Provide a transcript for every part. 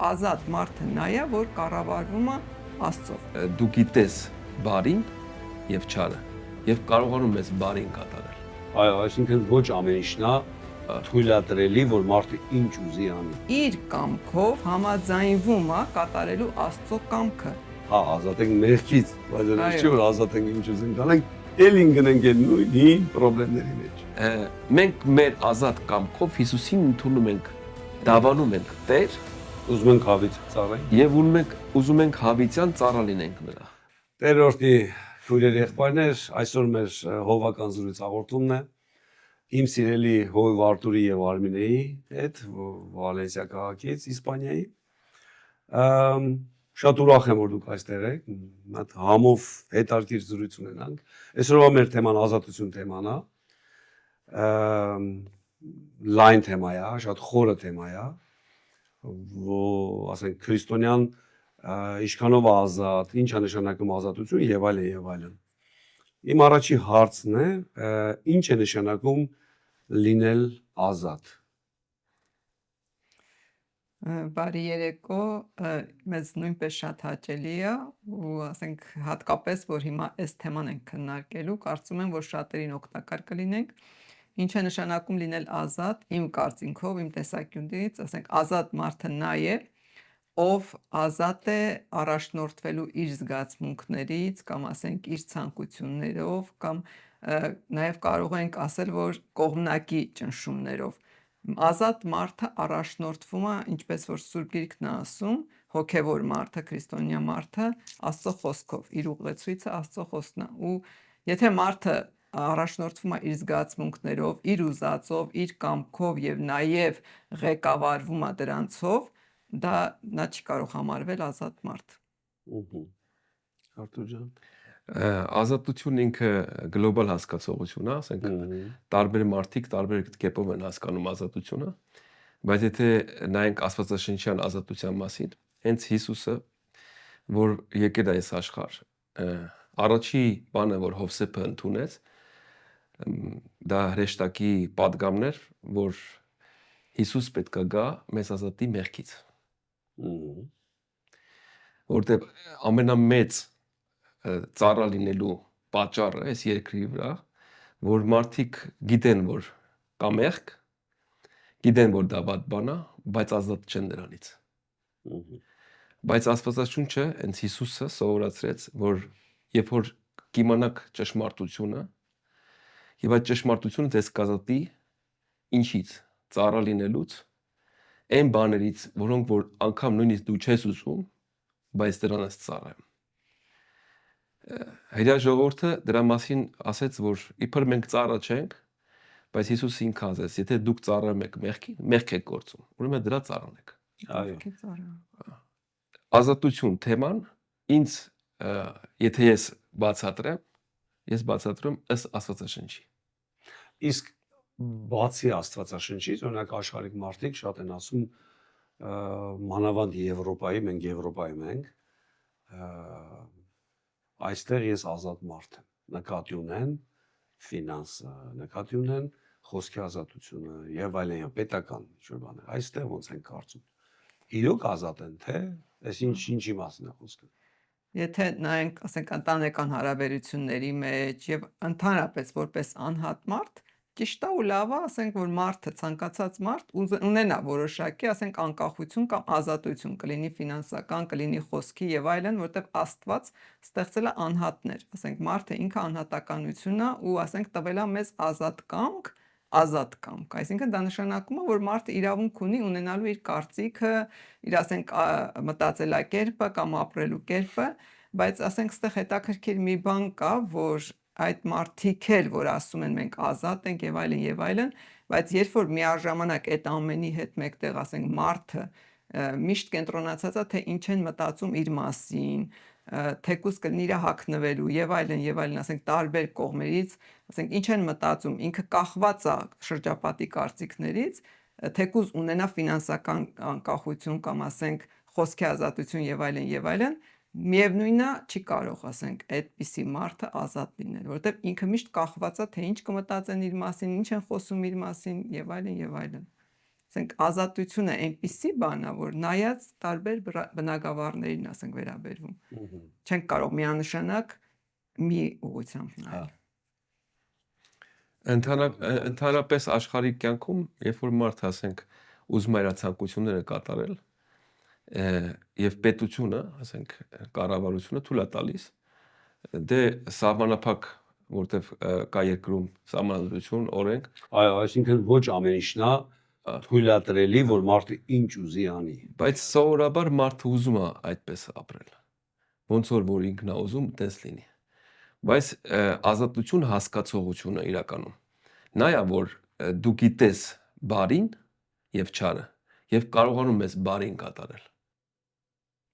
ազատ մարդը նա է, որ կառավարվում է Աստծով։ Դու գիտես բարին եւ չարը եւ կարողանում ես բարին կատարել։ Այո, այսինքն ոչ ամեն ինչն է թույլատրելի, որ մարդը ինչ ուզի անի։ Իր կամքով համաձայնվում է կատարելու Աստծո կամքը։ Հա, ազատ ենք մեղքից, բայց դա չէ որ ազատ ենք ինչ ուզենք անենք, ելին գնենք այդ նույն խնդիրների մեջ։ Մենք մեր ազատ կամքով Հիսուսին ընդունում ենք, դավանում ենք Տեր, ուզում ենք հավից ծառայենք եւ ուզում ենք հավիտյան ծառա լինենք նրա։ Տեր օրհնի քույրեր եղբայրներ, այսօր մեր հովվական զրույց հաղորդումն է իմ սիրելի հոյ Արտուրի եւ Արմինեի հետ Վալենսիա քաղաքից Իսպանիայի։ Շատ ուրախ եմ որ դուք այստեղ եք, մատ համով հետաքրքիր զրույց ունենանք։ Այսօրվա մեր թեման ազատություն թեման է։ Լայն թեմա է, շատ խորը թեմա է, որ ասենք քրիստոնյան ինչքանով է ազատ, ինչ է նշանակում ազատություն եւ այլն եւ այլն։ Իմ առաջի հարցն է, ինչ է նշանակում լինել ազատ։ Բարի երեկո, մեզ նույնպես շատ հաճելի է ու ասենք հատկապես որ հիմա այս թեման ենք քննարկելու, կարծում եմ որ շատերին օգտակար կլինենք։ Ինչ է նշանակում լինել ազատ, իմ կարծիքով, իմ տեսակետից, ասենք ազատ մարդը նա է, ով ազատ է առաջնորդվելու իր զգացմունքներից կամ ասենք իր ցանկություններով կամ նաև կարող ենք ասել որ կողմնակի ճնշումներով։ Ազատ մարդը առաջնորդվում է, ինչպես որ Սուրբ Գիրքն է ասում, հոգևոր մարդը, քրիստոնյա մարդը Աստծո խոսքով, իր ուղեցույցը Աստծո խոսքն է։ Ու եթե մարդը առաջնորդվում է իր զգացմունքներով, իր ուզածով, իր կամքով եւ նաեւ ղեկավարվում է դրանցով, դա նա չի կարող համարվել ազատ մարդ։ Արտուր ջան, Ազատություն ինքը գլոբալ հասկացողություն է, ասենք տարբեր մարդիկ տարբեր կերպով են հասկանում ազատությունը, բայց եթե նայենք Աստվածաշնչյան ազատության մասին, հենց Հիսուսը, որ եկել է այս աշխարհ, առաջի բանը, որ Հովսեփը ընդունեց, դա հրեշտակի պատգամն էր, որ Հիսուս պետք է գա մեզ ազատի մեղքից։ Որտեղ ամենամեծ ծառա լինելու պատճառը այս երկրի վրա, որ մարդիկ գիտեն, որ կա մեղք, գիտեն, որ դա վատ բան է, բայց ազատ չեն դրանից։ Բայց Աստվածաշունչը, հենց Հիսուսը սովորացրեց, որ երբ որ կիմանաք ճշմարտությունը, եւ այդ ճշմարտությունը ձեզ կազատի ինչից, ծառա լինելուց, այն բաներից, որոնք որ անգամ նույնիսկ դու չես ուզում, բայց դրանից ծառա եմ։ Հայրյա ժողովուրդը դրա մասին ասեց, որ իբր մենք ծառա չենք, բայց Հիսուսը ինքը ասեց, եթե դուք ծառա եք մեղքի, մեղք եք գործում, ուրեմն դրա ծառան եք։ Այո։ Ազատություն թեման ինձ եթե ես բացատրեմ ըստ Աստվածաշնչի։ Իսկ բացի Աստվածաշնչից, օրինակ աշխարհիկ մարդիկ շատ են ասում մանավանդ Եվրոպայի, մենք Եվրոպայում ենք, այստեղ ես ազատ մարդ եմ, նկատի ունեն ֆինանսը, նկատի ունեն խոսքի ազատությունը եւ այլն, պետական ինչ-որ բաներ, այստեղ ոնց են կարծում։ Իրոք ազատ են, թե այս ինչի մասին է խոսքը։ Եթե նայենք, ասենք ընտանեկան հարաբերությունների մեջ եւ ընդհանրապես որպես անհատ մարդ, ճիշտ է ու լավ է, ասենք որ մարդը ցանկացած մարդ ունենա որոշակի, ասենք անկախություն կամ ազատություն, կլինի ֆինանսական, կլինի խոսքի եւ այլն, որտեղ Աստված ստեղծել է անհատներ, ասենք մարդը ինքը անհատականություն է ու ասենք տվել է մեզ ազատ կամք, այսինքն դա նշանակում է, որ մարդը իրավունք ունի ունենալու իր կարծիքը, իր ասենք մտածելակերպը կամ ապրելու կերպը, բայց ասենք ստեղ հետաքրքիր մի բան կա, որ այդ մարդիկ էլ, որ ասում են մենք ազատ ենք եւ այլն, բայց երբ որ միաժամանակ այդ ամենի հետ մեկտեղ ասենք մարդը միշտ կենտրոնացած է, թե ինչ են մտածում իր մասին, թեկուզ կլինի իր հագնվելու եւ այլն, ասենք տարբեր կողմերից, ասենք ինչ են մտածում, ինքը կախված է շրջապատի կարծիքներից, թեկուզ ունենա ֆինանսական անկախություն կամ ասենք խոսքի ազատություն եւ այլն, միևնույնն է չի կարող ասենք այդպիսի մարդը ազատ լինել, որովհետեւ ինքը միշտ կախված է թե ինչ կմտածեն իր մասին, ինչ են խոսում իր մասին եւ այլն։ ասենք ազատությունը այնպիսի բան է, որ նայած տարբեր բնակավարներին, ասենք, վերաբերվում։ Չենք կարող միանշանակ մի ուղղությամբ նայել։ Ընդհանրապես աշխարհի կյանքում, երբ որ մարդ, ասենք, ուզում է իր ցանկությունները կատարել, եւ պետությունը, ասենք, կառավարությունը թույլ է տալիս, դե սահմանափակ, որտեվ կա երկրում սահմանադրություն, օրենք, Այո, այսինքն ոչ ամեն ինչն է թույլատրելի, որ մարդը ինչ ուզի անի։ բայց սովորաբար մարդը ուզում է այդպես ապրել։ Ոնց որ ինքն է ուզում, տես լինի։ Բայց ազատություն հասկացողությունը իրականում նա է, որ դու գիտես բարին եւ չարը եւ կարողանում ես բարին կատարել։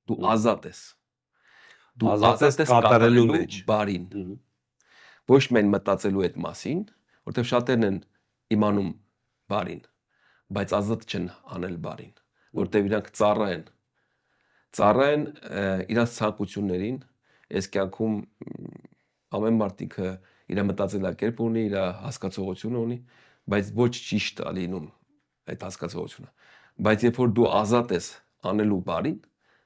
Դու ազատ ես։ Դու ազատ ես կատարելու մեջ բարին։ Ոչ միայն մտածելու այդ մասին, որտեղ շատերն են իմանում բարին, բայց ազատ չեն անել բարին, որտեղ իրանք ծառա են իրաց ցանկություններին, այս կյանքում ամեն մարդ ինքը իր մտածելակերպ ունի, իր հասկացողությունը ունի, բայց ոչ ճիշտ է լինում այդ հասկացողությունը։ Բայց երբ որ դու ազատ ես անելու բարին,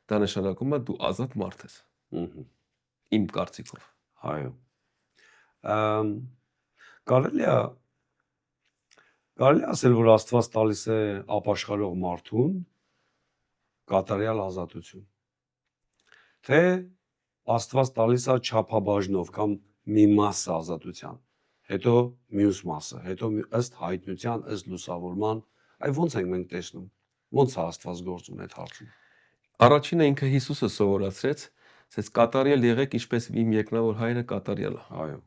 դա նշանակում է դու ազատ մարդ ես։ Իմ կարծիքով։ Այո։ Կարելի ասել, որ Աստված տալիս է ապաշխարող մարդուն կատարյալ ազատություն։ Թե Աստված տալիս է չափաբաժնով կամ մի մասը ազատության, հետո մյուս մասը, հետո ըստ հայտնության, ըստ լուսավորման, այ ոնց ենք մենք տեսնում, ոնց է Աստված գործում այդ հարցում։ Առաջինը ինքը Հիսուսը սովորացրեց, ասեց կատարյալ եղեք, ինչպես իմ երկնավոր հայրը կատարյալ է։ Այո։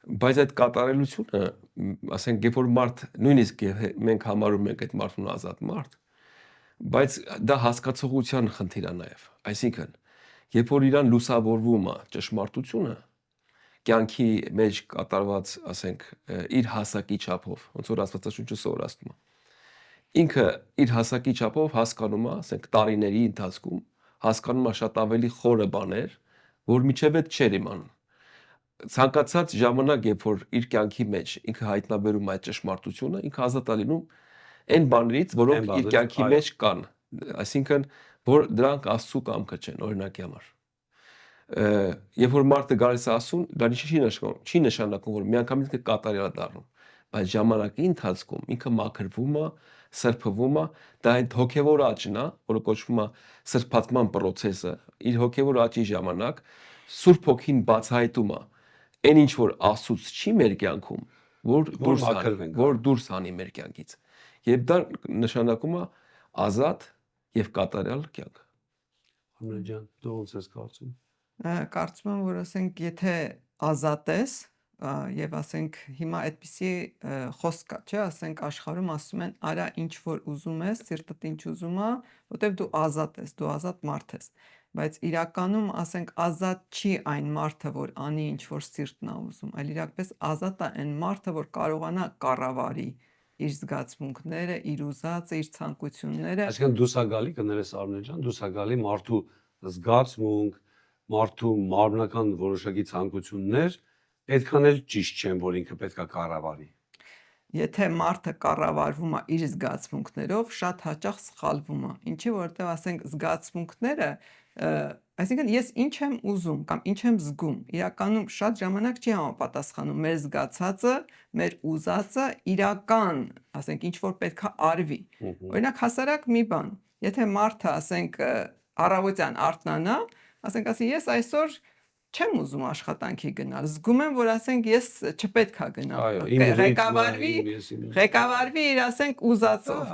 Բայց այդ կատարելությունը, ասենք, երբ որ մարդ, նույնիսկ մենք համարում ենք այդ մարդուն ազատ մարդ, բայց դա հասկացողության խնդիր է նաև։ Այսինքն, երբ որ իրան լուսավորվում է ճշմարտությունը, կյանքի մեջ կատարված, ասենք, իր հասակի չափով, ոնց որ Աստվածաշունչը սովորացնում է, ինքը իր հասակի չափով հասկանում է, ասենք, տարիների ընթացքում հասկանում է շատ ավելի խորը բաներ, որ միջև այդ չէր իմանում։ Ցանկացած ժամանակ, երբ որ իր կյանքի մեջ ինքը հայտնաբերում է այդ ճշմարտությունը, ինքը ազատ է լինում այն բաներից, որոնք իր կյանքի մեջ կան, այսինքն, որ դրանք Աստծո կամքը չեն, օրինակի համար։ Երբ որ մարդը գալիս է Աստծուն, դա չի նշանակում, որ միանգամից ինքը կատարյալ է դառնում, բայց ժամանակի ընթացքում ինքը մաքրվում է, սրբվում է, դա այդ հոգևոր աճն է, որը կոչվում է սրբացման process-ը, իր հոգևոր աճի ժամանակ Սուրբ Հոգին բացահայտում է այն ինչ որ Աստծուց չի մեր կյանքում, որ դուրս հանի մեր կյանքից։ Եվ դա նշանակում է ազատ եւ կատարյալ կյանք։ Ամեն ջան, դու ոնց ես կարծում։ Կարծում եմ, որ ասենք, եթե ազատ ես եւ ասենք հիմա այդպիսի խոսք կա, չէ, ասենք աշխարհում ասում են արա ինչ որ ուզում ես, սիրտդ ինչ ուզում է, որտեվ դու ազատ ես, դու ազատ մարդ ես, բայց իրականում ասենք ազատ չի այն մարդը, որ անի ինչ որ սիրտն է ուզում, այլ իրապես ազատ է այն մարդը, որ կարողանա կառավարի իր զգացմունքները, իր ուզածը, իր ցանկությունները։ Այսինքն դու սա գալի կներես Արմեն ջան, դու սա գալի մարդու զգացմունք, մարդու մարմնական որոշակի ցանկություններ այդքան էլ ճիշտ չեն, որ ինքը պետք է կառավարի։ Եթե մարդը կառավարվում է իր զգացմունքներով, շատ հաճախ սխալվում է։ Ինչի, որովհետև ասենք զգացմունքները, այսինքն ես ինչ եմ ուզում կամ ինչ եմ զգում, իրականում շատ ժամանակ չի համապատասխանում մեր զգացածը, մեր ուզածը իրական, ասենք, ինչ որ պետք է արվի։ Օրինակ հասարակ մի բան, եթե մարդը, ասենք, առավոտյան արթնանա, ասենք, ասի ես այսօր չեմ ուզում աշխատանքի գնալ, զգում եմ, որ ասենք ես չպետք է գնամ, ղեկավարվի իր, ասենք, ուզածով,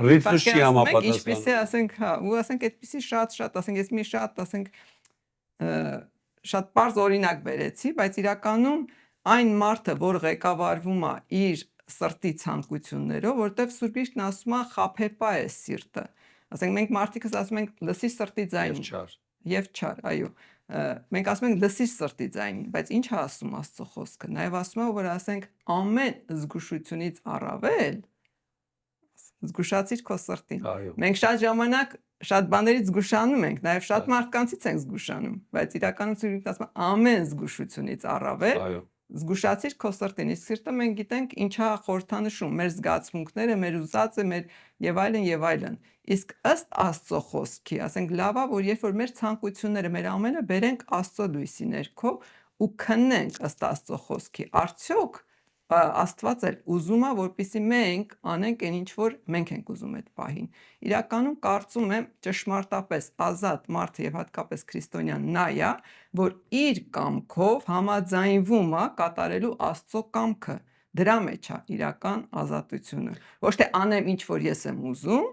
ռիթմը չի համապատասխանում, ինչպես է, ասենք, հա, ու ասենք այդպեսի շատ, ասենք ես մի շատ, ասենք, շատ պարզ օրինակ բերեցի, բայց իրականում այն մարդը, որ ղեկավարվում է իր սրտի ցանկություններով, որտեվ Սուրբ Գիրքն ասում է խաբեբա է սիրտը, ասենք մենք մարդիկս ասում ենք լսի սրտի ձայնին եւ չար, այո, մենք ասում ենք լսի սրտի ձայնին, բայց ինչ է ասում Աստծո խոսքը, նաեւ ասում է, որ ասենք ամեն զգուշությունից առավել զգուշացիր քո սրտին։ Մենք շատ ժամանակ շատ բաներից զգուշանում ենք, նաև շատ մարդկանցից ենք զգուշանում, բայց իրականում Սուրբ Գիրքն ասում է ամեն զգուշությունից առավել զգուշացիր քո սրտին, իսկ սիրտը մենք գիտենք ինչա խորհրդանշում, մեր զգացմունքները, մեր ուզածը, մեր եւ այլն եւ այլն։ Իսկ ըստ Աստծո խոսքի, ասենք լավ է, որ երբ որ մեր ցանկությունները, մեր ամենը բերենք Աստծո լույսի ներքո ու քննենք ըստ Աստծո խոսքի, արդյոք Աստված էլ ուզում է, որպեսզի մենք անենք այն ինչ որ մենք ենք ուզում այդ պահին։ Իրականում կարծում եմ ճշմարտապես ազատ մարդը եւ հատկապես քրիստոնյան նա է, որ իր կամքով համաձայնվում է կատարելու Աստծո կամքը։ Դրա մեջ է իրական ազատությունը։ Ոչ թե անեմ ինչ որ ես եմ ուզում,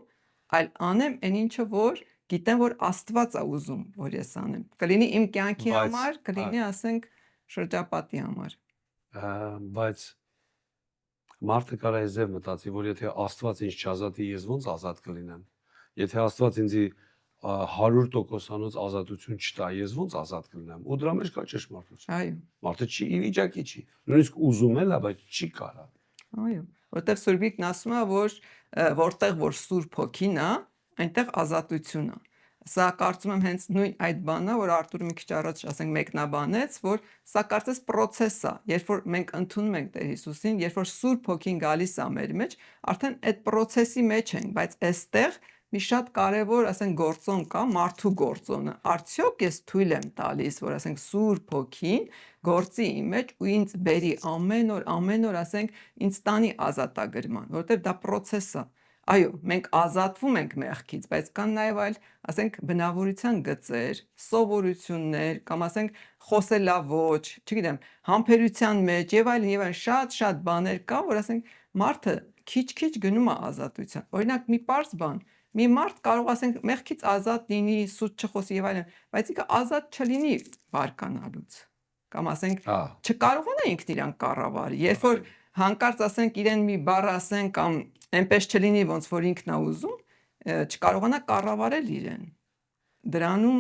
այլ անեմ այն ինչը որ գիտեմ որ Աստված է ուզում որ ես անեմ։ Կլինի իմ կյանքի Բայց- համար, կլինի ասենք շրջապատի համար։ Բայց մարդը կարա այզև մտածի, որ եթե Աստված ինձ չազատի, ես ոնց ազատ կլինեմ։ Եթե Աստված ինձի 100% ազատություն չտա, ես ոնց ազատ կլինեմ։ Ու դրա մեջ կա ճշմարտություն։ Այո, Մարդը չի ի վիճակի չի։ Նույնիսկ ուզում էլ է, բայց չի կարա։ այո, որտեվ Սուրբիկն ասում է, որ որտեղ որ Սուրբ Հոգին է, այնտեղ ազատություն է։ Սա կարծում եմ հենց նույն այդ բանն է, որ Արտուրը մի քիչ առաջ ասենք մեկնաբանեց, որ սա կարծես process է, երբ որ մենք ընդունում ենք Տեր Հիսուսին, երբ որ Սուրբ Հոգին գալիս է մեր մեջ, արդեն այդ process-ի մեջ ենք, բայց այստեղ մի շատ կարևոր, ասենք, գործոն կա, մարդու գործոնը։ Արդյոք ես թույլ եմ տալիս, որ ասենք Սուրբ Հոգին գործի իմ մեջ ու ինձ բերի ամեն օր, ասենք, ինձ տանի ազատագրման, որովհետև դա process է։ Այո, մենք ազատվում ենք մեղքից, բայց կան նաև այլ, ասենք, բնավորության գծեր, սովորություններ, կամ ասենք խոսելաոճ, չգիտեմ, համբերության մեջ եւ այլն, շատ բաներ կա, որ ասենք մարդը քիչ-քիչ գնում է ազատության։ Օրինակ մի պարզ բան, մի մարդ կարող ասենք մեղքից ազատ լինի, սուտ չխոսի եւ այլն, բայց ինքը ազատ չլինի բարկանալուց։ Կամ ասենք չկարողանա ինքն իրան կառավարի։ Երբ որ հանկարծ ասենք իրեն մի բառ ասեն կամ այնպես չլինի ոնց որ ինքն է ուզում, չկարողանա կառավարել իրեն։ Դրանում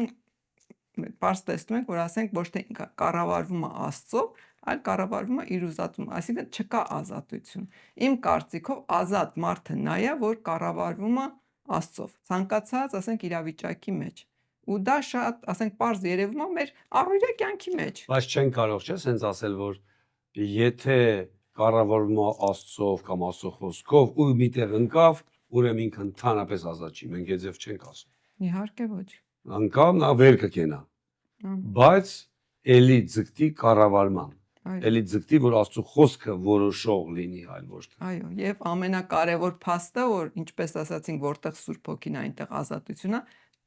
պարզ տեսնում ենք, որ ասենք ոչ թե կառավարվում է Աստծո, այլ կառավարվում է իր ուզածում, այսինքն չկա ազատություն։ Իմ կարծիքով ազատ մարդը նա է, որ կառավարվում է Աստծով, ցանկացած, ասենք, իրավիճակի մեջ։ Ու դա շատ, ասենք, պարզ երևում է մեր առօրյա կյանքի մեջ։ Բայց չեն կարող չէ սենց ասել, որ եթե կառավարվում է Աստծով կամ Աստծո խոսքով ու միտեղ ընկավ, ուրեմն ինքը ընդհանրապես ազատ չի։ Մենք այդ ձև չենք ասում։ Իհարկե ոչ։ Անկամ նա վեր կկենա։ Բայց էլի ձգտի կառավարման։ Այո։ Էլի ձգտի, որ Աստծո խոսքը որոշող լինի, այլ ոչ թե։ Այո, եւ ամենակարևոր փաստը, որ ինչպես ասացինք, որտեղ Սուրբ Հոգին է, այնտեղ ազատություն է,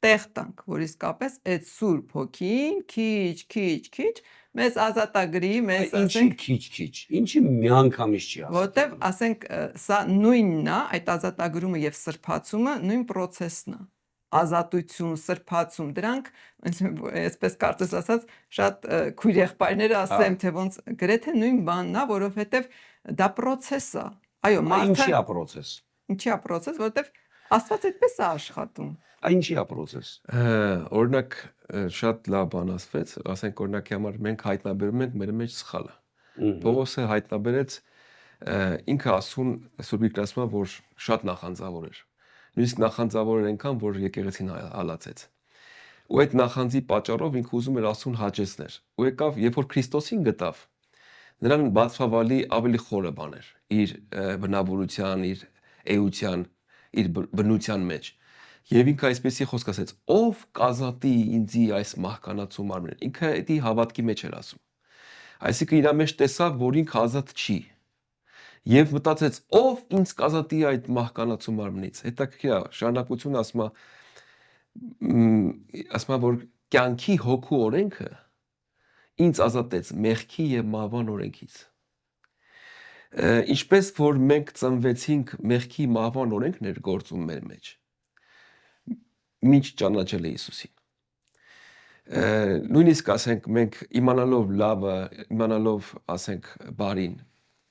տեղ տանք, որ իսկապես այդ Սուրբ Հոգին քիչ մեզ ազատագրի, մեզ Ինչի ասենք, քիչ, ինչի միանգամից չի ասում։ որտեվ ասենք սա նույնն է, այդ ազատագրումը եւ սրբացումը նույն process-ն է։ Ազատություն, սրբացում, դրանք այսպես կարծես ասած շատ քույր եղբայրները ասեմ, թե ոնց գրեթե նույն բանն է, որովհետեւ դա process է։ Այո, Ինչի մարդը է process։ ինչի է process, որովհետեւ Աստված այդպես է աշխատում։ Ինչի է process։ Օրինակ շատ լավ բան ասվեց, ասենք օրինակի համար մենք հայտնաբերում ենք մեր մեջ սխալը։ Պողոսը հայտնաբերեց ինքը ասում Սուրբիկն ասում է, որ շատ նախանձավոր էր։ Նույնիսկ նախանձավոր էր այնքան, որ եկեղեցին հալածեց։ Ու այդ նախանձի պատճառով ինքը ուզում էր Աստծուն հաճեցներ։ Ու եկավ, երբ որ Քրիստոսին գտավ, նրան բացվավալի ավելի խորը բաներ իր բնավորության, իր էության, իր բնության մեջ։ Եվ ինքը այսպեսի խոսք ասեց. ով կազատի ինձի այս մահկանացու մարմինը։ Ինքը դա հավատքի մեջ էր ասում։ Այսինքն իր մեջ տեսավ, որ ինքը ազատ չի։ Եվ մտածեց, ով ինձ կազատի այդ մահկանացու մարմնից։ Հետաքրքիր է, շարունակությունը ասում է, որ կյանքի հոգու օրենքը ինձ ազատեց մեղքի եւ մահվան օրենքից։ Ինչպես որ մենք ծնվեցինք մեղքի մահվան օրենքն էր գործում մեր մեջ։ Մինչ ճանաչել է Հիսուսին։ Նույնիսկ ասենք մենք իմանալով լավը, իմանալով ասենք բարին,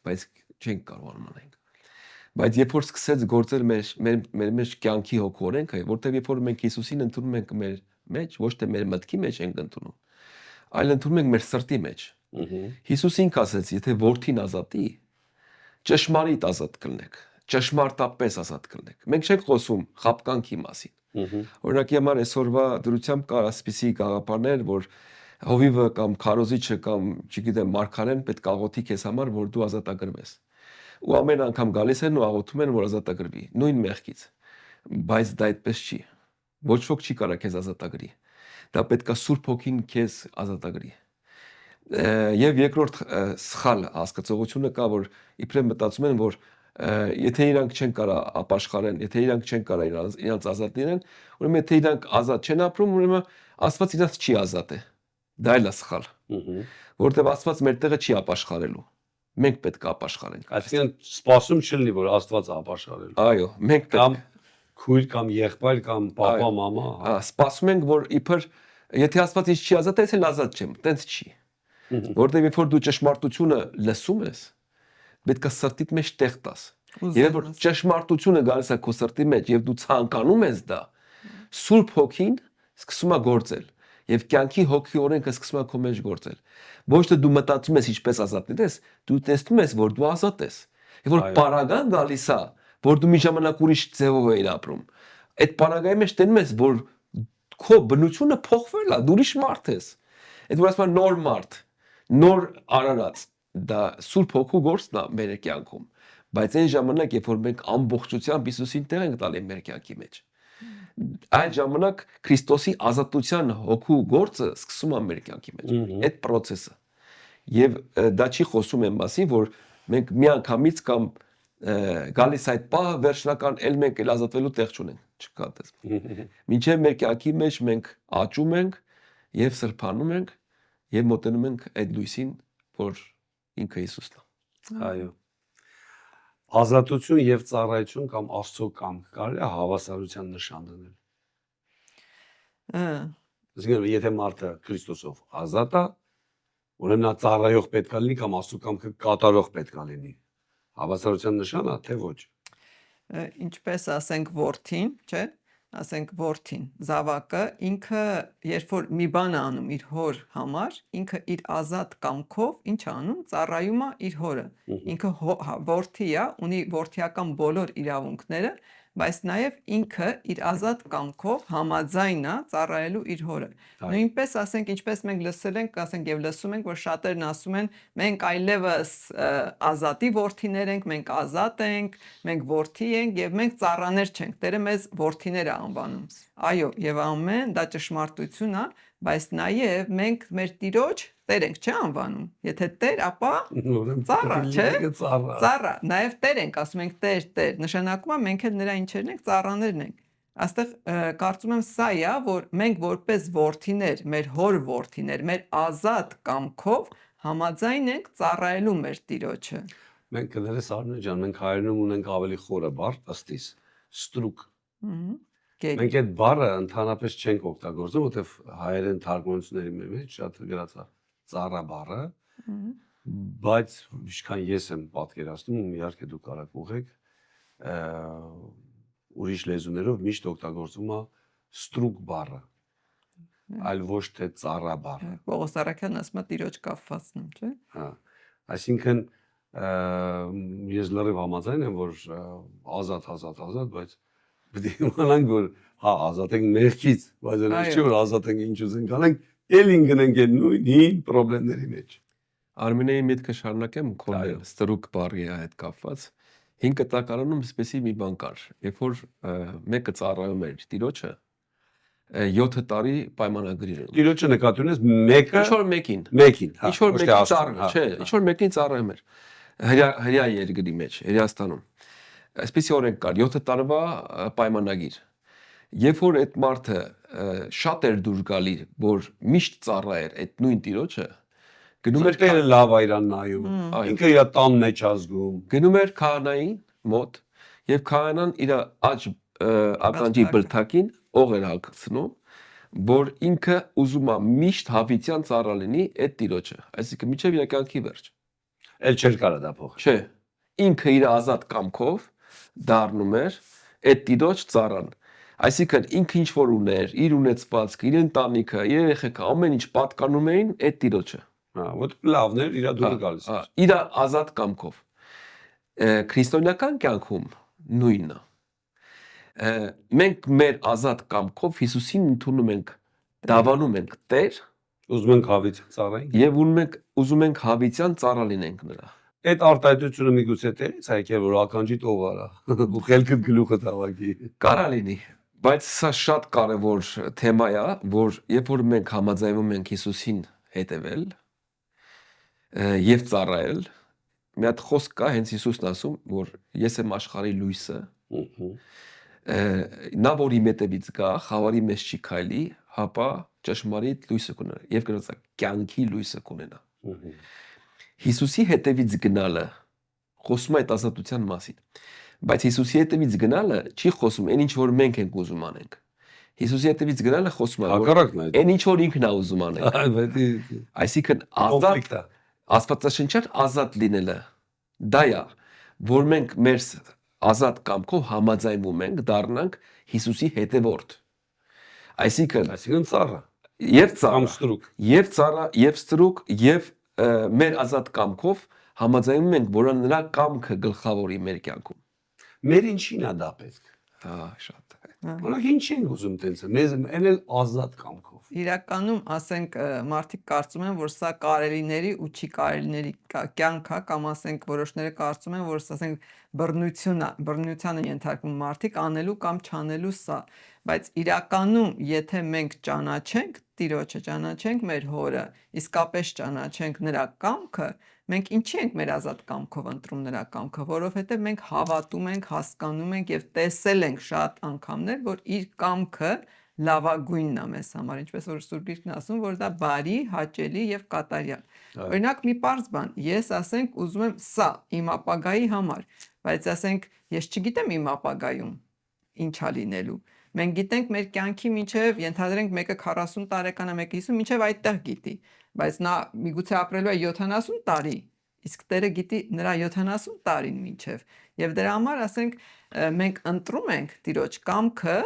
բայց չենք կարողանում անենք։ Բայց երբ որ սկսեց գործել մեր մեջ կյանքի հոգու օրենքը, որտեղ երբ որ մենք Հիսուսին ընդունում ենք մեր մեջ, ոչ թե մեր մտքի մեջ ենք ընդունում, այլ ընդունում ենք մեր սրտի մեջ։ Հիսուսին ասեց, եթե որդին ազատի, ճշմարիտ ազատ կլնեք, ճշմարտապես ազատ կլնեք։ Մենք չենք խոսում խաբկանքի մասին։ Օրինակի համար այսօրվա դրությամբ կար ասպիսի գաղափարներ, որ հովիվը կամ քարոզիչը կամ չգիտեմ մարգարեն պետք է աղոթի քեզ համար, որ դու ազատագրվես։ Ու ամեն անգամ գալիս են ու աղոթում են, որ ազատագրվի, նույն մեղքից։ Բայց դա այդպես չի։ Ոչ ոք չի կարող քեզ ազատագրի։ Դա պետք է Սուրբ Հոգին քեզ ազատագրի։ Եվ երկրորդ սխալ հասկացողությունը կա, որ իբրև մտածում են, որ եթե իրանք չեն կարող ապաշխարեն, եթե իրանք չեն կարող իրանք ազատ լինեն, ուրեմն եթե իրանք ազատ չեն ապրում, ուրեմն Աստված իրանք չի ազատ է։ Դա էլ է սխալ։ Որտեղ Աստված մեր տեղը չի ապաշխարելու։ Մենք պետք է ապաշխարենք։ Այսինքն սպասում չլինի, որ Աստված ապաշխարել։ Այո, մենք Կամ քույր կամ եղբայր կամ papa, mama, սպասում ենք, որ իբր եթե Աստված ինձ չի ազատ, ես էլ ազատ չեմ, տենց չի։ Որտեղ երբ որ դու ճշմարտությունը լսում ես, պետք է սրտիդ մեջ տեղ տաս։ Երբ որ ճշմարտությունը գալիս է քո սրտի մեջ եւ դու ցանկանում ես դա, Սուրբ Հոգին սկսում է գործել եւ կյանքի հոգի օրենքը սկսում է քո մեջ գործել։ Ոչ թե դու մտածում ես ինչպես ազատ լինես, դու տեսնում ես, որ դու ազատ ես։ Եվ որ պարագան գալիս է, որ դու մի ժամանակ ուրիշ ձևով ես ապրում։ Այդ պարագայի մեջ տենում ես, որ քո բնությունը փոխվել է, դու ուրիշ մարդ ես։ Այդ որ ասում են նոր մարդ, նոր արարած, դա Սուրբ Հոգու գործն է մեր կյանքում։ Բայց այն ժամանակ, երբ որ մենք ամբողջությամբ Հիսուսին տեղ ենք տալի մեր կյանքի մեջ, այդ ժամանակ Քրիստոսի ազատության հոգու գործը սկսում է մեր կյանքի մեջ։ Այդ process-ը։ Եվ դա չի խոսում այն մասին, որ մենք միանգամից կամ գալիս այդ պահը վերջնական էլ մենք էլ ազատվելու տեղ չունենք, չկա դες։ Մինչև մեր կյանքի մեջ մենք աճում ենք եւ սրբանում ենք եւ մոտենում ենք այդ լույսին, որ ինքը Հիսուսն է։ Այո։ Ազատություն եւ ծառայություն կամ Աստծո կամք կարելի է հավասարության նշան դնել։ Այսինքն եթե մարդը Քրիստոսով ազատ է, ուրեմն նա ծառայող պետք է լինի կամ Աստծո կամքը կատարող պետք է լինի։ Հավասարության նշան է, թե ոչ։ Ինչպես ասենք որդին, չէ՞, ասենք որդին, զավակը ինքը երբ որ մի բան է անում իր հոր համար, ինքը իր ազատ կամքով ինչ անում, ծառայում է իր հորը։ Ինքը որդի է, ունի որդիական բոլոր իրավունքները, բայց նաև ինքը իր ազատ կամքով համաձայն է ծառայելու իր հորը։ Նույնպես ասենք, ինչպես մենք լսել ենք, ասենք եւ լսում ենք, որ շատերն ասում են, մենք այլևս ազատի որդիներ ենք, մենք ազատ ենք, մենք որդի ենք եւ մենք ծառաներ չենք։ Տերը մեզ որդիներ է անվանում։ Այո, եւ ամեն դա ճշմարտություն է, բայց նաև մենք մեր Տիրոջ Տեր ենք, չէ՞ անվանում։ Եթե Տեր, ապա ծառա, չէ՞։ Ծառա, նաև Տեր ենք, ասում ենք Տեր, նշանակում է մենք էլ նրա ինչերն ենք, ծառաներն ենք։ Այստեղ կարծում եմ սա է, որ մենք որպես որդիներ, մեր հոր որդիներ, մեր ազատ կամքով համաձայն ենք ծառայելու մեր Տիրոջը։ Մենք կներես Արմեն ջան, մենք հայերենում ունենք ավելի խորը բառ, ըստիս, ստրուկ։ Մենք այդ բառը ընդհանրապես չենք օգտագործում, որովհետև հայերեն թարգմանությունների մեջ շատ գրած է ծառա բառը, բայց ինչքան ես եմ պատկերացնում, իհարկե դուք կարաք ուղեք, ուրիշ լեզուներով միշտ օգտագործում է ստրուկ բառը, այլ ոչ թե ծառա բառը։ Պողոս Արաքյանն ասում է Տիրոջ կապվածն եմ, չէ՞։ Հա, այսինքն ես լրիվ համաձայն եմ, որ ազատ, բայց պետք է իմանանք, որ հա ազատ ենք մեղքից, բայց այն չի որ ազատ ենք ինչ ուզենք անենք, ելին գնենք այդ նույն խնդիրների մեջ։ Արմենիայի միտքը շարունակեմ քոնել ստրուկ բառի հետ կապված։ 5 տակարանում սպեսի մի բան կար, երբ որ մեկը ծառայում էր Տիրոջը 7 տարի պայմանագրի էր։ Տիրոջը նկատի ունես մեկը ինչ որ մեկին, հա, ինչ որ մեկին ծառայում, չէ, ինչ որ մեկին ծառայում էր հրյա երկրի մեջ, Հրեաստանում։ Այսպեսի օրենք կար 7 տարվա պայմանագիր։ Երբ որ այդ մարդը շատ էր դուր գալի, որ միշտ ծառայեր այդ նույն Տիրոջը, գնում էր Տերը լավ այրան նայում, ինքը իր տանն է չազգում։ Գնում էր քահանային մոտ եւ քահանան իր աջ ականջի բլթակին օղ էր հագցնում, որ ինքը ուզում է միշտ հավիտյան ծառա լինի այդ Տիրոջը, այսինքն մինչեւ իր կյանքի վերջ։ Էլ չէր կարա դա փոխել։ Չէ, ինքը իր ազատ կամքով դառնում էր այդ Տիրոջ ծառան։ Այսինքն ինքը ինչ որ ուներ, իր ունեցվածքը, իր ընտանիքը, իր երեխեքը ամեն ինչ պատկանում էին այդ Տիրոջը։ Հա, ոտ լավն էր, իր դուրը գալիս։ Իր ազատ կամքով։ Քրիստոնեական կյանքում նույնն է։ Մենք մեր ազատ կամքով Հիսուսին ընդունում ենք, դավանում ենք Տեր Ուզում ենք հավից ծառային։ եւ ուզում ենք հավիտյան ծառա լինենք նրա։ Այդ արտահայտությունը միգուցե տերից է եկել, որ ականջի տողարա ու խելքդ գլուխը հավաքի։ Կարա լինի, բայց սա շատ կարևոր թեմա է, որ երբ որ մենք համաձայնվում ենք Հիսուսին հետևել եւ ծառայել, մի հատ խոսք կա, հենց Հիսուսն ասում, որ ես եմ աշխարհի լույսը, նա որ իմ հետևից գա, խավարի մեջ չի քայլի, հապա ճշմարիտ լույսը կունենա եւ կրածա կյանքի լույսը կունենա։ Հիսուսի հետևից գնալը խոսում է այդ ազատության մասին, բայց Հիսուսի հետևից գնալը չի խոսում այն ինչ որ մենք ենք ուզում անենք։ Հիսուսի հետևից գնալը խոսում է Հակառակն է։ այն ինչ որ ինքն է ուզում անել։ Այսինքն ազատ Աստվածաշնչյան ազատ լինելը դա է, որ մենք մեր ազատ կամքով համաձայնվում ենք դառնանք Հիսուսի հետևորդ։ Այսինքն ծառա եւ ծառա, ստրուկ, եւ ծառա, եւ ստրուկ, եւ մեր ազատ կամքով համաձայնում ենք, որ նրա կամքը գլխավորի մեր կյանքում։ Մեր ինչին է դա պետք։ Շատ։ Օրինակ ինչ ենք ուզում տենց, մեզ այն էլ ազատ կամքով։ Իրականում, ասենք, մարդիկ կարծում են, որ սա կարելիների ու չի կարելիների կյանք է, կամ ասենք որոշները կարծում են, որ սա ասենք բռնությանը ենթարկվում մարդիկ անելու կամ չանելու սա, բայց իրականում, եթե մենք ճանաչենք Տիրոջը, ճանաչենք մեր Հորը, իսկապես ճանաչենք նրա կամքը, մենք ինչի ենք մեր ազատ կամքով ընտրում նրա կամքը, որովհետև մենք հավատում ենք, հասկանում ենք եւ տեսել ենք շատ անգամներ, որ իր կամքը լավագույնն է մեզ համար, ինչպես որ Սուրբ Գիրքն ասում, որ դա բարի, հաճելի եւ կատարյալ։ Օրինակ մի պարզ բան, ես ասենք ուզում եմ սա իմ ապագայի համար, բայց ասենք ես չգիտեմ իմ ապագայում ինչա լինելու։ Մենք գիտենք մեր կյանքի մինչև ենթադրենք մեկը 40 տարեկան է, մեկը 50, մինչև այդտեղ գիտի, բայց նա միգուցե ապրելու է 70 տարի, իսկ Տերը գիտի նրա 70 տարին մինչև։ Եվ դրա համար ասենք մենք ընտրում ենք Տիրոջ կամքը,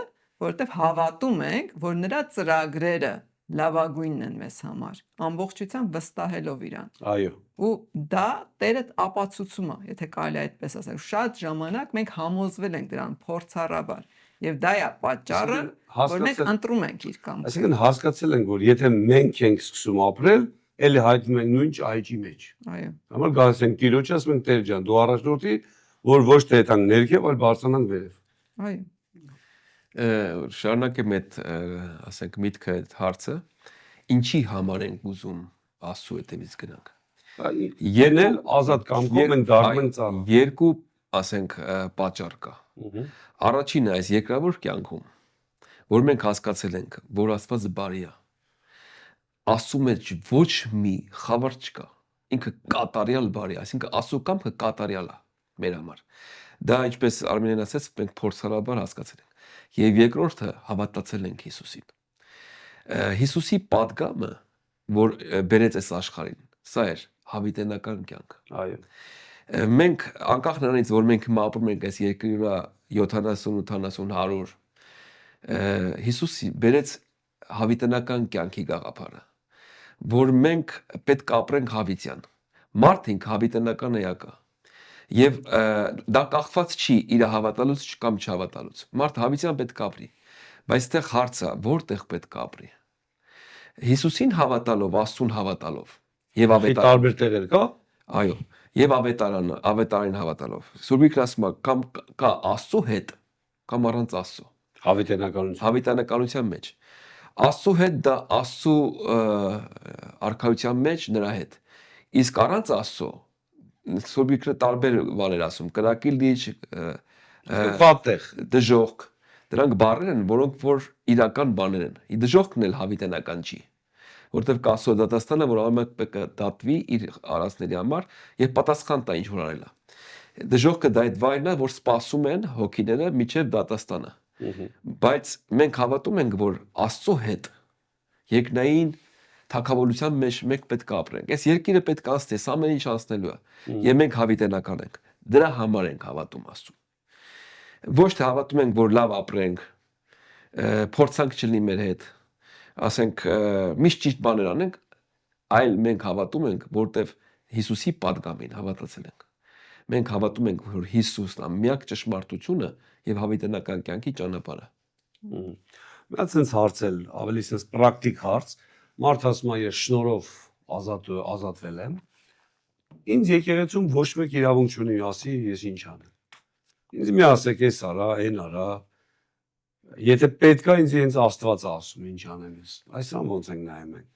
որովհետև հավատում ենք, որ նրա ծրագրերը լավագույնն են մեզ համար, ամբողջությամբ վստահելով իրան։ Այո։ Ու դա Տերը ապացուցում է, եթե կարելի է այդպես ասել։ Շատ ժամանակ մենք համոզվել ենք դրան փորձառաբար, եւ դա է պատճառը, որ մենք ընտրում ենք իր կամքը։ Այսինքն հասկացել ենք, որ եթե մենք ենք սկսում ապրել, ելի հայտնում ենք նույն ճահիճի մեջ։ Այո։ Համար գալիս ենք Տիրոջ, ասում ենք Տեր ջան, դու առաջնորդի, որ ոչ թե եթանք ներքև, այլ բարձրանանք վերև։ Այո։ Շարունակեմ այդ, ասենք, միտքը այդ հարցը, ինչի համար ենք ուզում Աստծո հետևից գնանք։ Ենել ազատ կամքով ենք դառնում ենք ծառա։ Երկու, ասենք, պատճառ կա։ Առաջինը այս երկրավոր կյանքում, որ մենք հասկացել ենք, որ Աստվածը բարի է։ Աստծո մեջ ոչ մի խավար չկա։ Ինքը կատարյալ բարի է, այսինքն Աստծո կամքը կատարյալ է մեր համար։ Դա ինչպես Արմենեն ասաց, մենք փորձառաբար հասկացել ենք։ Եվ երկրորդը հավատացել ենք Հիսուսին։ Հիսուսի պատգամը, որ բերեց այս աշխարհին, սա էր հավիտենական կյանք։ Այո։ Մենք անկախ նրանից, որ մենք հիմա ապրում ենք այս երկրի վրա 70-80-100, Հիսուսը բերեց հավիտենական կյանքի գաղափարը, որ մենք պետք է ապրենք հավիտյան։ Մարդինք հավիտենական էակա։ Եվ դա կախված չի իր հավատալուց կամ չհավատալուց։ Մարդը հավիտյան պետք է ապրի, բայց այդտեղ հարցը որտեղ պետք է ապրի։ Հիսուսին հավատալով, Աստծուն հավատալով եւ տարբեր տեղեր կա։ Այո, եւ ավետարին հավատալով։ Սուրբ ասում է կամ կա Աստծո հետ, կամ առանց Աստծո։ Հավիտենականության մեջ։ Աստծո հետ դա Աստծո արքայության մեջ նրա հետ։ Իսկ առանց Աստծո Սուրբ տարբեր բաներ ասում, կրակի լիճ, պատեղ, դժոխք, դրանք բառեր են, որոնք որ իրական բաներ են։ Դժոխքն էլ հավիտենական չի, որտեղ կա Աստծո դատաստանը, որ ամեն մեկը դատվի իր արածների համար եւ պատասխան տա ինչ որ արել է։ Դժոխքը դա այդ վայրն է, որ սպասում են հոգիները միջև դատաստանը։ Բայց մենք հավատում ենք, որ Աստծո հետ երկնային թագավորության մեջ մենք պետք է ապրենք։ Այս երկիրը պետք է անցնի, ամեն ինչ անցնելու է։ Եվ մենք հավիտենական ենք։ Դրա համար ենք հավատում Աստծուն։ Ոչ թե հավատում ենք, որ լավ ապրենք, փորձանք չլինի մեր հետ, ասենք միշտ ճիշտ բաներ անենք, այլ մենք հավատում ենք, որտեվ Հիսուսի պատգամին հավատացել ենք։ Մենք հավատում ենք, որ Հիսուսն է միակ ճշմարտությունը եւ հավիտենական կյանքի ճանապարհը։ Նա ցենց հարցել, ավելի ցենց պրակտիկ հարց, մարդ ասում է ես շնորհով ազատվել եմ, ինձ եկեղեցում ոչ մեկ իրավունք չունի ասի ես ինչ անեմ։ Ինձ մի ասեք, էս արա, այն արա։ Եթե պետք է ինձ հենց Աստված ասում ինչ անեմ ես։ Այսինքն ոնց ենք նայում ենք։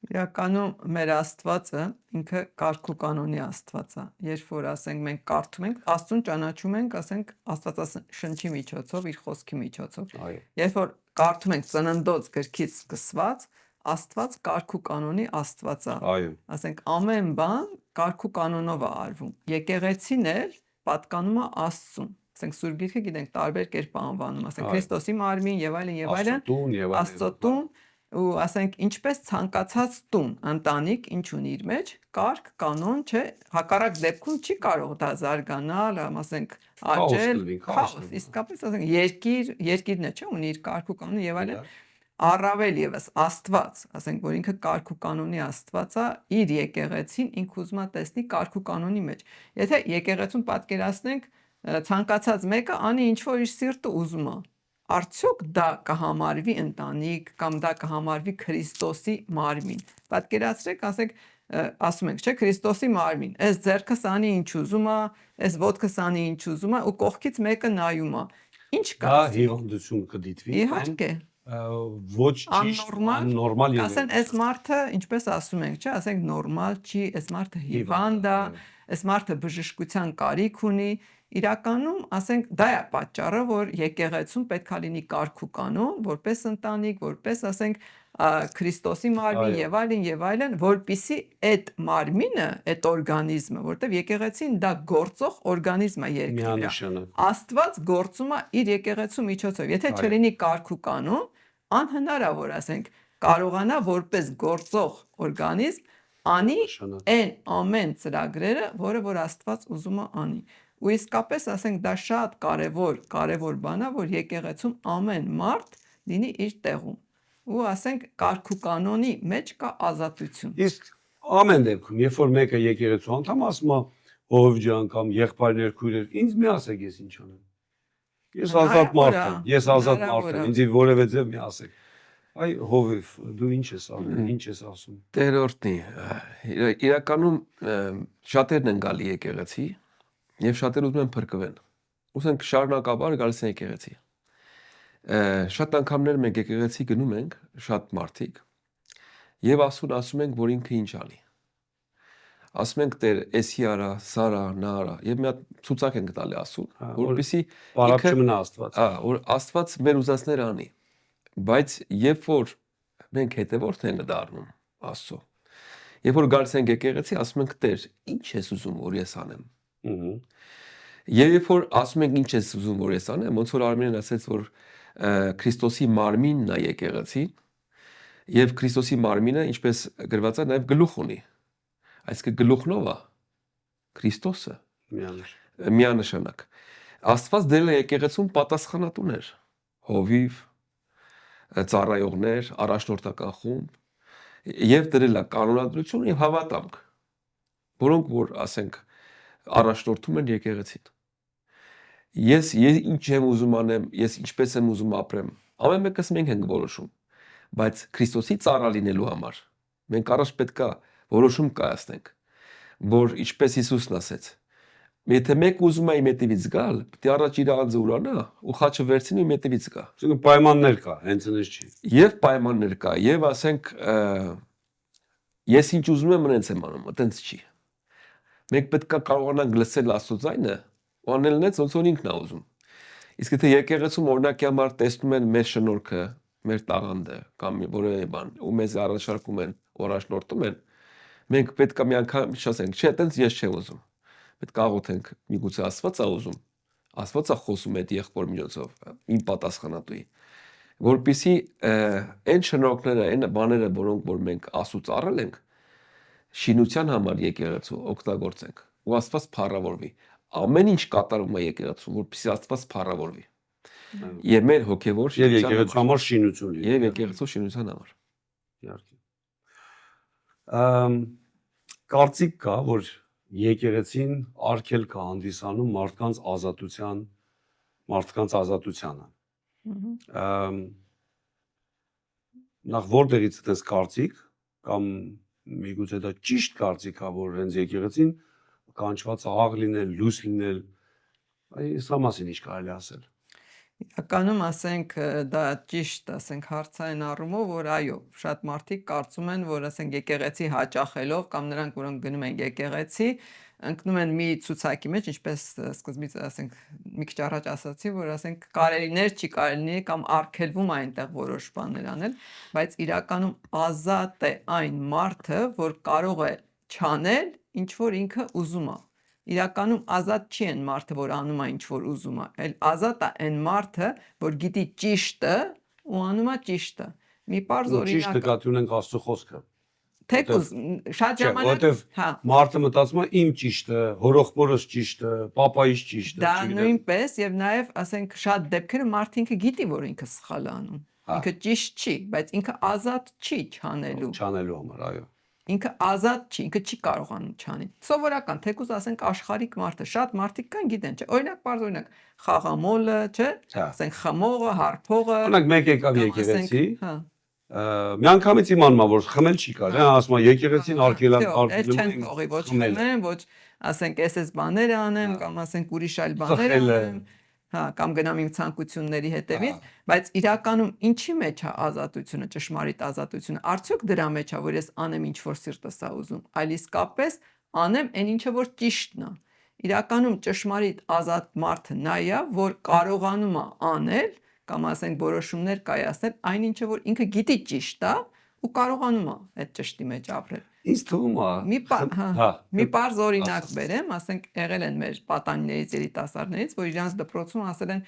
Իրականում մեր Աստվածը ինքը կարգ ու կանոնի Աստված է։ Երբ որ ասենք մենք կարդում ենք, Աստծուն ճանաչում ենք, ասենք Աստվածաշնչի միջոցով, իր խոսքի միջոցով։ Այո։ Երբ որ կարդում ենք Ծննդոց գրքից սկսված, Աստված կարգ ու կանոնի Աստված է։ Այո։ Ասենք ամեն բան կարգ ու կանոնով է արվում։ Եկեղեցին էլ պատկանում է Աստծուն։ Ասենք Սուրբ Գիրքը գիտենք տարբեր կերպ անվանում, ասենք Քրիստոսի մարմին եւ այլն եւ այլն, Աստծո տուն եւ այլն։ Աստծո տուն ու ասենք ինչպես ցանկացած տուն, ընտանիք ինչ ունի իր մեջ, կարգ, կանոն, չէ, հակառակ դեպքում չի կարող դա զարգանալ, ասենք աճել, քաոս, իսկապես ասենք երկիրն է, չէ, ունի իր կարգ ու կանոն եւ այլն, առավել եւս Աստված, ասենք որ ինքը կարգ ու կանոնի Աստված է, իր եկեղեցին ինքը ուզում է տեսնի կարգ ու կանոնի մեջ։ Եթե եկեղեցուն պատկերացնենք ցանկացած մեկը անի ինչ որ իր սիրտը ուզում է, արդյոք դա կհամարվի ընտանիք կամ դա կհամարվի Քրիստոսի մարմին։ Պատկերացրեք, ասենք ասում ենք, չէ, Քրիստոսի մարմին, այս ձեռքս անի ինչ ուզում է, այս ոտքս անի ինչ ուզում է ու կողքից մեկը նայում է։ Ինչ կա։ Դա հիվանդություն կդիտվի։ Իհարկե։ Ոչ ճիշտ, աննորմալ եւ։ Ասեն այս մարդը, ինչպես ասում ենք, չէ, ասենք նորմալ չի, այս մարդը հիվանդ է, այս մարդը բժշկության կարիք ունի։ Իրականում, ասենք, դա է պատճառը, որ եկեղեցում պետք է լինի կարգ ու կանոն, որպես ընտանիք, որպես, ասենք, Քրիստոսի մարմին եւ այլն, որպիսի այդ մարմինը, այդ օրգանիզմը, որտեվ եկեղեցին դա գործող օրգանիզմ է երկրի վրա։ Աստված գործում է իր եկեղեցու միջոցով։ Եթե չլինի կարգ ու կանոն, անհնար է, որ ասենք, կարողանա որպես գործող օրգանիզմ անի այն ամեն ծրագրերը, որը որ Աստված ուզում է անի։ Ու իսկապես ասենք դա շատ կարևոր բան է, որ եկեղեցում ամեն մարդ լինի իր տեղում։ Ու ասենք կարգ ու կանոնի մեջ կա ազատություն։ Իսկ ամեն դեպքում, երբ որ մեկը եկեղեցու անդամ ասում է ով ջան կամ եղբայրներ, քույրեր, ինձ մի ասեք ես ինչ անեմ։ Ես ազատ մարդ եմ, ես ազատ մարդ եմ, ինձ որևէ ձև մի ասեք։ Այ Հովիվ, դու ինչ ես անում, ինչ ես ասում։ Տերորտնի, իրականում շատերն են գալի եկեղեցի եւ շատերը ուզում են փրկվեն։ Ուսենք շարունակաբար գալիս են եկեղեցի։ Շատ անգամներ մենք եկեղեցի գնում ենք, շատ մարդիկ, եւ ասում ենք, որ ինքը ինչ անի։ Ասում ենք Տեր, էսի արա, սարա, նա արա, եւ մի հատ ցուցակ ենք տալի ասում, որպեսզի բարակ չմնա Աստված։ որ Աստված մեր ուզածները անի։ Բայց երբ որ մենք հետևորդ ենք դառնում Աստծո, երբ որ գալիս ենք եկեղեցի, ասում ենք Տեր, ինչ ես ուզում որ ես անեմ։ Եվ երբ որ ասում ենք ինչ ես ուզում որ ես անեմ, ոնց որ Արմենն ասաց, որ Քրիստոսի մարմինն է եկեղեցին, եւ Քրիստոսի մարմինը, ինչպես գրված է, նաեւ գլուխ ունի։ Այսինքն գլուխնով է Քրիստոսը միանշանակ։ Աստված դել է եկեղեցուն պատասխանատուներ, հովիվ, ծառայողներ, առաջնորդական խումբ եւ դրել է կանոնադրություն եւ հավատամք, որոնք որ ասենք առաջնորդում են եկեղեցին։ Ես ինչ եմ ուզում անեմ, ես ինչպես եմ ուզում ապրեմ, ամեն մեկս մենք ենք որոշում, բայց Քրիստոսի ծառա լինելու համար մենք առաջ պետքա որոշում կայացնենք, որ ինչպես Հիսուսն ասեց, եթե մեկ ուզում է իմ հետևից գալ, պետք է առաջ իր անձը ուրանա ու խաչը վերցնի իմ հետևից գա։ Այսինքն պայմաններ կա, հենց այնպես չի։ Եվ պայմաններ կա, եւ ասենք ես ինչ ուզում եմ, այնց եմ անում, այտենց չի։ Մենք պետք է կարողանանք լսել Աստծո ձայնը ու անել նենց ոնց որ ինքն է ուզում։ Իսկ եթե եկեղեցում օրինակի համար տեսնում են մեր շնորհքը, մեր տաղանդը կամ որևէ բան, ու մեզ առաջարկում են, առաջնորդում են, մենք պետք է մի անգամ չասենք, չէ, այտենց ես չեմ ուզում։ Պետք է աղոթենք, միգուցե Աստված է ուզում, Աստված է խոսում այդ եղբոր միջոցով, իմ պատասխանատուի, որպեսզի այն շնորհքները, այն բաները, որոնք որ մենք Աստծուց առել ենք, շինության համար եկեղեցու օգտագործենք, ու Աստված փառավորվի։ Ամեն ինչ կատարվում է եկեղեցում, որպեսզի Աստված փառավորվի։ Եվ մեր հոգևոր եւ եկեղեցու համար շինություն լինի։ Եվ եկեղեցու շինության համար։ Իհարկե։ Կարծիք կա, որ եկեղեցին արգելք է հանդիսանում մարդկանց ազատությանը։ նախ որտեղից այդպես կարծիք կամ միգուցե դա ճիշտ կարծիք է, որ հենց եկեղեցին կանչված աղ լինել, լույս լինել, այս մասին ինչ կարելի ասել։ Իրականում ասենք դա ճիշտ, ասենք հարցային առումով, որ այո, շատ մարդիկ կարծում են, որ ասենք եկեղեցի հաճախելով կամ նրանք, որոնք գնում են եկեղեցի, ընկնում են մի ցուցակի մեջ, ինչպես սկզբից ասենք մի քիչ առաջ ասացի, որ ասենք կարելիներ չի կարելի կամ արգելվում այնտեղ որոշ բաներ անել, բայց իրականում ազատ է այն մարդը, որ կարող է չանել, ինչ որ ինքը ուզում է։ Իրականում ազատ չի այն մարդը, որ անում է ինչ որ ուզում է, այլ ազատ է այն մարդը, որ գիտի ճիշտը ու անում է ճիշտը։ Մի պարզ Ճիշտ օրինակ, նկատի ունենք Աստծո խոսքը։ թեկուզ շատ ժամանակ, Որտեվ հա, մարդը մտածում է իմ ճիշտը, հորոխբորս ճիշտը, պապայիս ճիշտը, դա նույնպես եւ նաեւ ասենք շատ դեպքերում մարդը ինքը գիտի, որ ինքը սխալ է անում։ Ինքը ճիշտ չի, բայց ինքը ազատ չի չանելու։ չանելու համար, այո։ Ինքը ազատ չի, ինքը չի կարողանում չանի։ Սովորական, թեկուզ ասենք աշխարհիկ մարդը, շատ մարդիկ կան գիտեն, չէ։ Օրինակ, բարձ օրինակ, խաղամոլը, չէ։ Ասենք խմողը, հարփողը։ Օրինակ մեկ եկավ կամ եկեղեցի, հա, միանգամից իմանում որ խմել չի կարելի, ասում է եկեղեցին արգելան Էլ չեն թողի ոչ խմեն, ոչ ասենք SS բաները անեմ, կամ ասենք ուրիշ այլ բաներ անեմ, հա, կամ գնամ իմ ցանկությունների հետևից, բայց իրականում ինչի մեջ է ազատությունը, ճշմարիտ ազատությունը։ Արդյոք դրա մեջ է, որ ես անեմ ինչ որ սիրտս է ուզում, այլ իսկապես անեմ այն ինչը որ ճիշտն է։ Իրականում ճշմարիտ ազատ մարդը նա է, որ կարողանում է անել կամ ասենք որոշումներ կայացնել այն ինչը որ ինքը գիտի ճիշտ է ու կարողանում է այդ ճշտի մեջ ապրել։ Ինձ թվում է, Մի պարզ օրինակ բերեմ, ասենք եղել են մեր պատանիներից, երիտասարդներից, որ իրանց դպրոցում ասել են,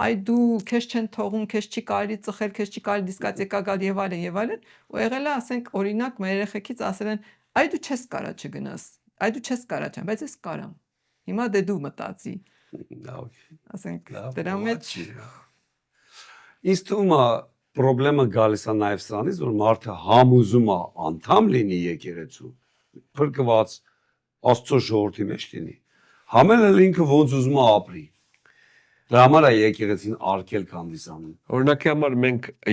այ դու քեզ չեն թողում, քեզ չի կարելի ծխել, քեզ չի կարելի դիսկոտեկա գալ եւ այլն, ու եղել է ասենք օրինակ մեր երեխեքից ասել են, այ դու չես կարա չգնաս, այ դու չես կարա չեմ, բայց ես կարամ։ Հիմա դե դու մտածի։ Ասենք դրա մեջ ինձ թվում է Պրոբլեմը գալիս է նաև սրանից, որ մարդը համոզում է անդամ լինի եկեղեցու, փրկված Աստծո ժողովրդի մեջ լինի։ Համել ինքը ոնց ուզում է ապրի։ Դրա համար է եկեղեցին արգել հանդիսանում։ Օրինակի համար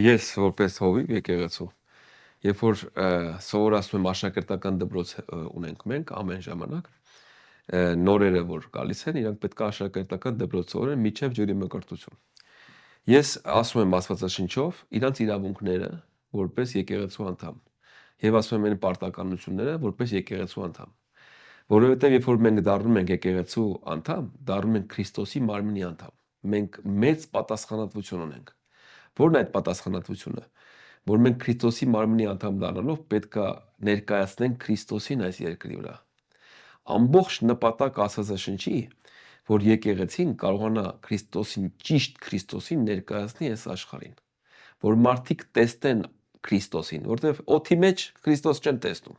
ես որպես հովիվ եկեղեցու, երբ որ սովորացնում եմ աշակերտական դպրոց ունենք մենք ամեն ժամանակ, նորերը որ գալիս են, իրանք պետք է աշակերտական դպրոց սովորեն միջև ջուրի մկրտություն։ Ես ասում եմ Աստվածաշնչով իրանց իրավունքները որպես եկեղեցու անդամ եւ ասում եմ այն պարտականությունները որպես եկեղեցու անդամ, որովհետեւ երբ որ մենք դառնում ենք եկեղեցու անդամ, դառնում ենք Քրիստոսի մարմնի անդամ։ Մենք մեծ պատասխանատվություն ունենք։ Որն է այդ պատասխանատվությունը, որ մենք Քրիստոսի մարմնի անդամ դառնալով պետքա ներկայացնենք Քրիստոսին այս երկրի վրա։ Ամբողջ նպատակ Աստվածաշնչի որ եկեղեցին կարողանա Քրիստոսին ճիշտ Քրիստոսին ներկայացնի այս աշխարհին, որ մարդիկ տեսնեն Քրիստոսին, որտեղ օդի մեջ Քրիստոս չեն տեսնում։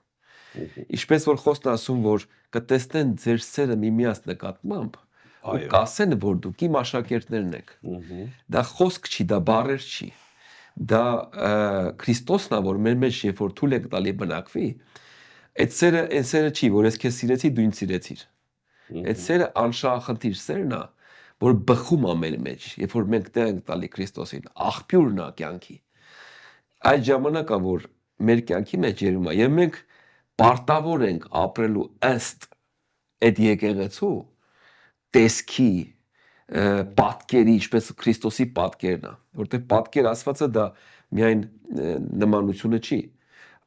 Ինչպես որ խոսքն ասում, որ կտեսնեն ձեր սերը միմյանց նկատմամբ, ու կասեն, որ դուք իմ աշակերտներն եք։ Դա խոսք չի, դա բառեր չի։ Դա Քրիստոսն է, որ մեր մեջ երբ որ թույլ եք տալի բնակվի, այդ սերը չի, որ ես քեզ սիրեցի, դու ինձ սիրեցիր։ Այդ սերը անշահախնդիր սերն է, որ բխում է մեր մեջ, երբ որ մենք տեղ ենք տալի Քրիստոսին, աղբյուրն է կյանքի։ Այդ ժամանակը որ մեր կյանքի մեջ երում է, եւ մենք պարտավոր ենք ապրելու ըստ այդ եկեղեցու տեսքի պատկերի, ինչպես Քրիստոսի պատկերն է, որտեղ պատկեր ասվածը դա միայն նմանությունը չի։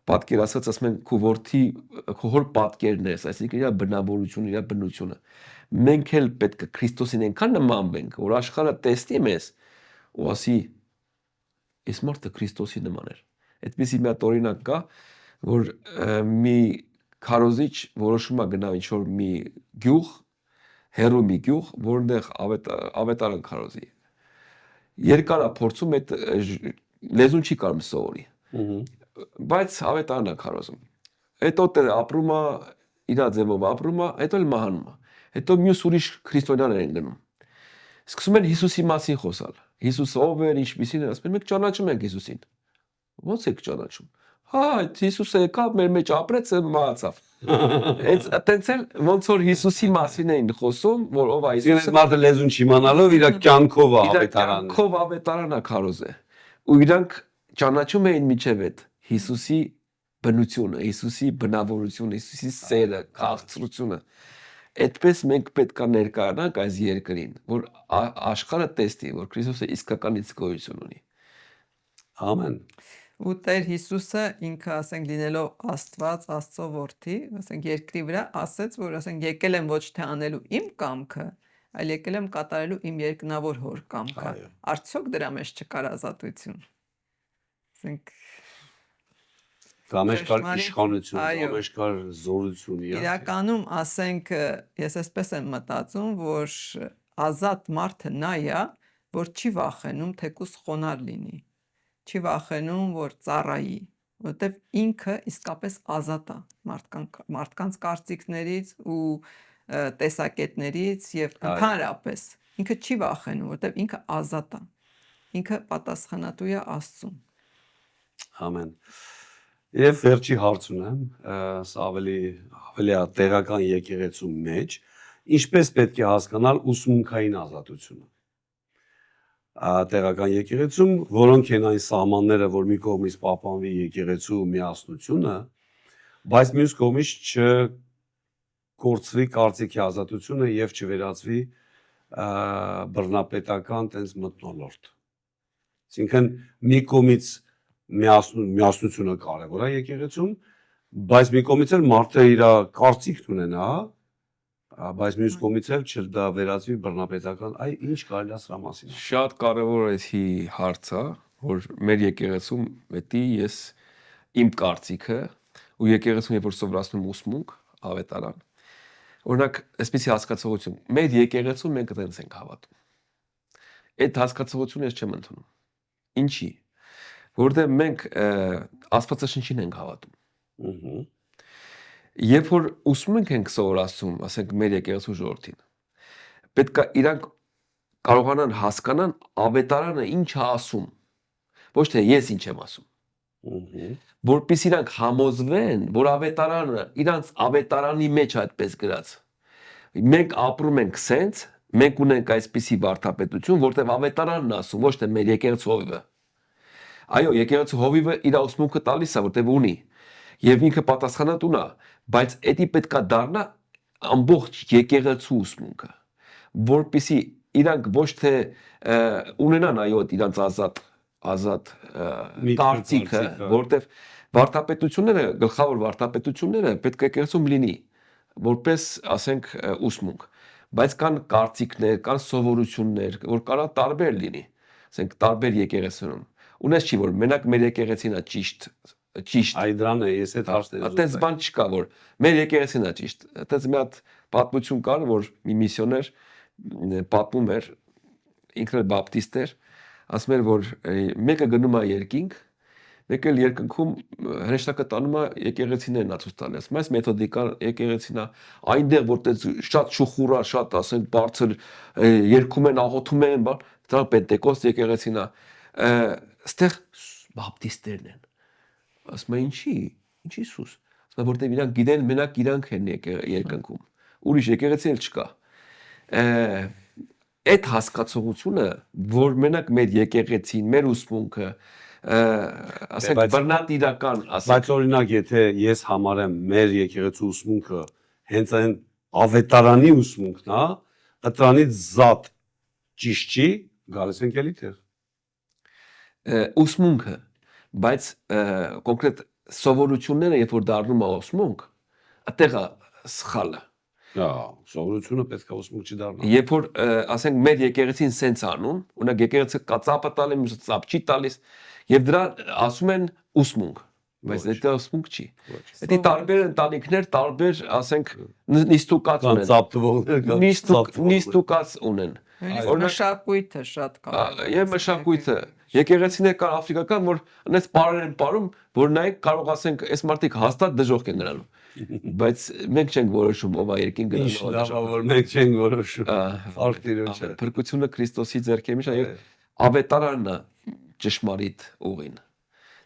Պատկեր ասած ասում են քո որդի քո հոր պատկերն է, այսինքն իր բնավորությունը, իր բնությունը։ Մենք էլ պետք է Քրիստոսին այնքան նմանվենք, որ աշխարհը տեսնի մեզ ու ասի այս մարդը Քրիստոսի նման էր։ Այդպեսի մի հատ օրինակ կա, որ մի քարոզիչ որոշում է գնալ ինչ-որ մի գյուղ, հերո մի գյուղ, որտեղ ավետարան քարոզի։ Երկար է փորձում այդ լեզուն չի կարող սովորի։ Բայց ավետարանն է քարոզում։ Հետո ապրում է, իր ձևով ապրում է, հետո էլ մահանում է։ Հետո մյուս ուրիշ քրիստոնյաներ են գնում։ Սկսում են Հիսուսի մասին խոսալ։ Հիսուսը ով էր, ինչպիսին էր, ասում են, մենք ճանաչում ենք Հիսուսին։ Ո՞նց եք ճանաչում։ Հա, Հիսուսը եկավ, մեր մեջ ապրեց, մահացավ։ Այդտենց էլ ոնց որ Հիսուսի մասին էին խոսում, որ ով է Հիսուսը։ Մարդը լեզուն չիմանալով իր կյանքով է ավետարանը։ Կյանքով ավետարանը քարոզ է։ Ու իրանք ճանաչում էին միջև այդ Հիսուսի բնությունը, Հիսուսի բնավորությունը, Հիսուսի սերը, քաղցրությունը։ Այդպես մենք պետք է ներկայանանք այս երկրին, որ աշխարհը տեսնի, որ Քրիստոսը իսկականից գոյություն ունի։ Ամեն։ Ու Տեր Հիսուսը ինքը, ասենք, լինելով Աստված, Աստծո որդի, ասենք, երկրի վրա ասեց, որ ասենք եկել եմ ոչ թե անելու իմ կամքը, այլ եկել եմ կատարելու իմ երկնավոր հոր կամքը։ Այո։ Արդյոք դրա մեջ չկար ազատություն։ Ասենք Դա մեջ կար ճշմարիտ, իշխանություն, դա այո։ մեջ կար զորություն, իհարկե։ իրականում, ասենք, ես այսպես եմ մտածում, որ ազատ մարդը նա է, որ չի վախենում թեկուզ խոնարհ լինի, չի վախենում, որ ծառայի, որովհետև ինքը իսկապես ազատ է մարդկանց կարծիքներից ու տեսակետներից եւ Այո։ ընդհանրապես ինքը չի վախենում, որովհետև ինքը ազատ է, ինքը պատասխանատու է Աստծուն։ Ամեն։ Եվ վերջի հարց ունեմ, սա ավելի է տեղական եկեղեցու մեջ, ինչպես պետք է հասկանալ ուսմունքային ազատությունը։ Տեղական եկեղեցում, որոնք են այն սահմանները, որ մի կողմից պահպանվի եկեղեցու միասնությունը, բայց մյուս կողմից չկորցվի կարծիքի ազատությունը եւ չվերածվի բռնապետական տենց մթնոլորտ։ Այսինքն մի կողմից միասնությունը կարևոր է եկեղեցում, բայց մի կողմից էլ մարդը իր կարծիքն ունենա, բայց մյուս կողմից էլ չդա վերածվի բռնապետական, այ ինչ կարելի է սրա մասին։ Շատ կարևոր է էսի հարցը, որ մեր եկեղեցում պետք է ես իմ կարծիքը ու եկեղեցուն երբ որ սովորացնում ուսմունք, ավետարան։ Օրինակ, այսպեսի հասկացողություն, մեր եկեղեցում մենք այդպես ենք հավատում։ Այդ հասկացողությունը ես չեմ ընդունում։ Ինչի՞։ Որտեղ մենք Աստվածաշնչին ենք հավատում։ Երբ որ ուսմունք ենք սովորացում, ասենք մեր եկեղեցու ժողովրդին, պետք է իրանք կարողանան հասկանան ավետարանը ինչ է ասում, ոչ թե ես ինչ եմ ասում։ Որպես իրանք համոզվեն, որ ավետարանը իրանք ավետարանի մեջ այդպես գրած։ Մենք ապրում ենք սենց, մենք ունենք այսպիսի վարդապետություն, որտեղ ավետարանն ասում, ոչ թե մեր եկեղեցու հովիվը։ Այո, եկեղեցու հովիվը իր ուսմունքը տալիս է, որտեղ ունի, եւ ինքը պատասխանատուն է, բայց էդի պետքա դառնա ամբողջ եկեղեցու ուսմունքը, որպեսզի իրանք ոչ թե ունենան այո իրանք ազատ կարծիքը, որտեղ վարդապետությունները, գլխավոր վարդապետությունները պետք է եկեղեցում լինի, որպես ասենք ուսմունք, բայց կան կարծիքներ, կան սովորություններ, որ կարա տարբեր լինի, ասենք տարբեր եկեղեցիներում։ Ունես չի որ մենակ մեր եկեղեցին է ճիշտ։ Այ դրան է, ես այդ հարցն եմ Այդպես բան չկա, որ մեր եկեղեցին է ճիշտ։ Այդպես մի հատ պատմություն կար, որ մի միսիոներ պատմում էր, ինքն էլ բապտիստ էր, ասում էր, որ մեկը գնում է երկինք, մեկը երկնքում հրեշտակը տանում է եկեղեցիներն ացուց տալիս։ Այս մեթոդիկան եկեղեցին է, այնտեղ որտեղ շատ շուխուրա, շատ ասենք բարձր երգում են, աղոթում են, դա պենտեկոստ եկեղեցին է։ Այստեղ բապտիստերն են։ Ասում են ինչի Հիսուս։ Ասում որտեղ իրանք գիտեն մենակ իրանք են երկնքում։ Ուրիշ եկեղեցի էլ չկա։ Այդ հասկացողությունը, որ մենակ մեր եկեղեցին, մեր ուսմունքը, ասենք բռնատիրական, բայց օրինակ եթե ես համարեմ մեր եկեղեցու ուսմունքը հենց այն ավետարանի ուսմունքն է, դրանից զատ ճիշտ չի, գալիս ենք էլի տեղ։ Ուսմունքը, բայց կոնկրետ սովորությունները, երբ որ դառնում է ուսմունք, այդտեղ է սխալը։ Սովորությունը պետք է ուսմունք չդառնա։ Երբ որ ասենք մեր եկեղեցին սենց անում, ունակ եկեղեցը կածապը տալի, մյուսը ծապ չի տալիս, եւ դրա ասում են ուսմունք, բայց դա ուսմունք չի։ Դա տարբեր ընտանիքներ, տարբեր, ասենք նիստուկած ունեն։ Ծապտվողներ կան։ Նիստուկած ունեն։ Մշակույթը շատ կարևոր է։ Եվ մշակույթը եկեղեցիներ կան աֆրիկական, որ այնպես պարեր են պարում, որ նայեք կարող ասենք այս մարդիկ հաստատ դժոխք են նրանում։ Բայց մենք չենք որոշում ով է երկին գնալու։ Ինչ լավ է որ մենք չենք որոշում։ Արք Տիրոջը։ Փրկությունը Քրիստոսի ձեռքի մեջ է եւ ավետարանն է ճշմարիտ ուղին։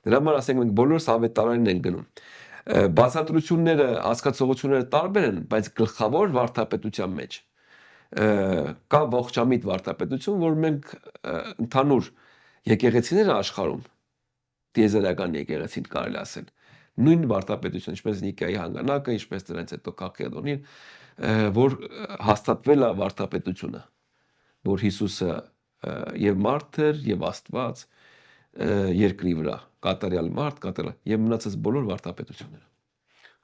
Դրա համար ասենք մենք բոլորս ավետարանին ենք գնում։ Բացատրությունները, հասկացողությունները տարբեր են, բայց գլխավոր վարդապետության մեջ կա ողջամիտ վարդապետություն, որ մենք ընդհանուր եկեղեցիները աշխարհում տիեզերական եկեղեցին կարելի ասել։ Նույն վարդապետություն, ինչպես Նիկեայի հանգանակը, ինչպես դրանից հետո Քալկեդոնին, որ հաստատվել է վարդապետությունը, որ Հիսուսը եւ մարդ էր եւ Աստված երկրի վրա, կատարյալ մարդ, կատարյալ եւ մնացած բոլոր վարդապետությունները։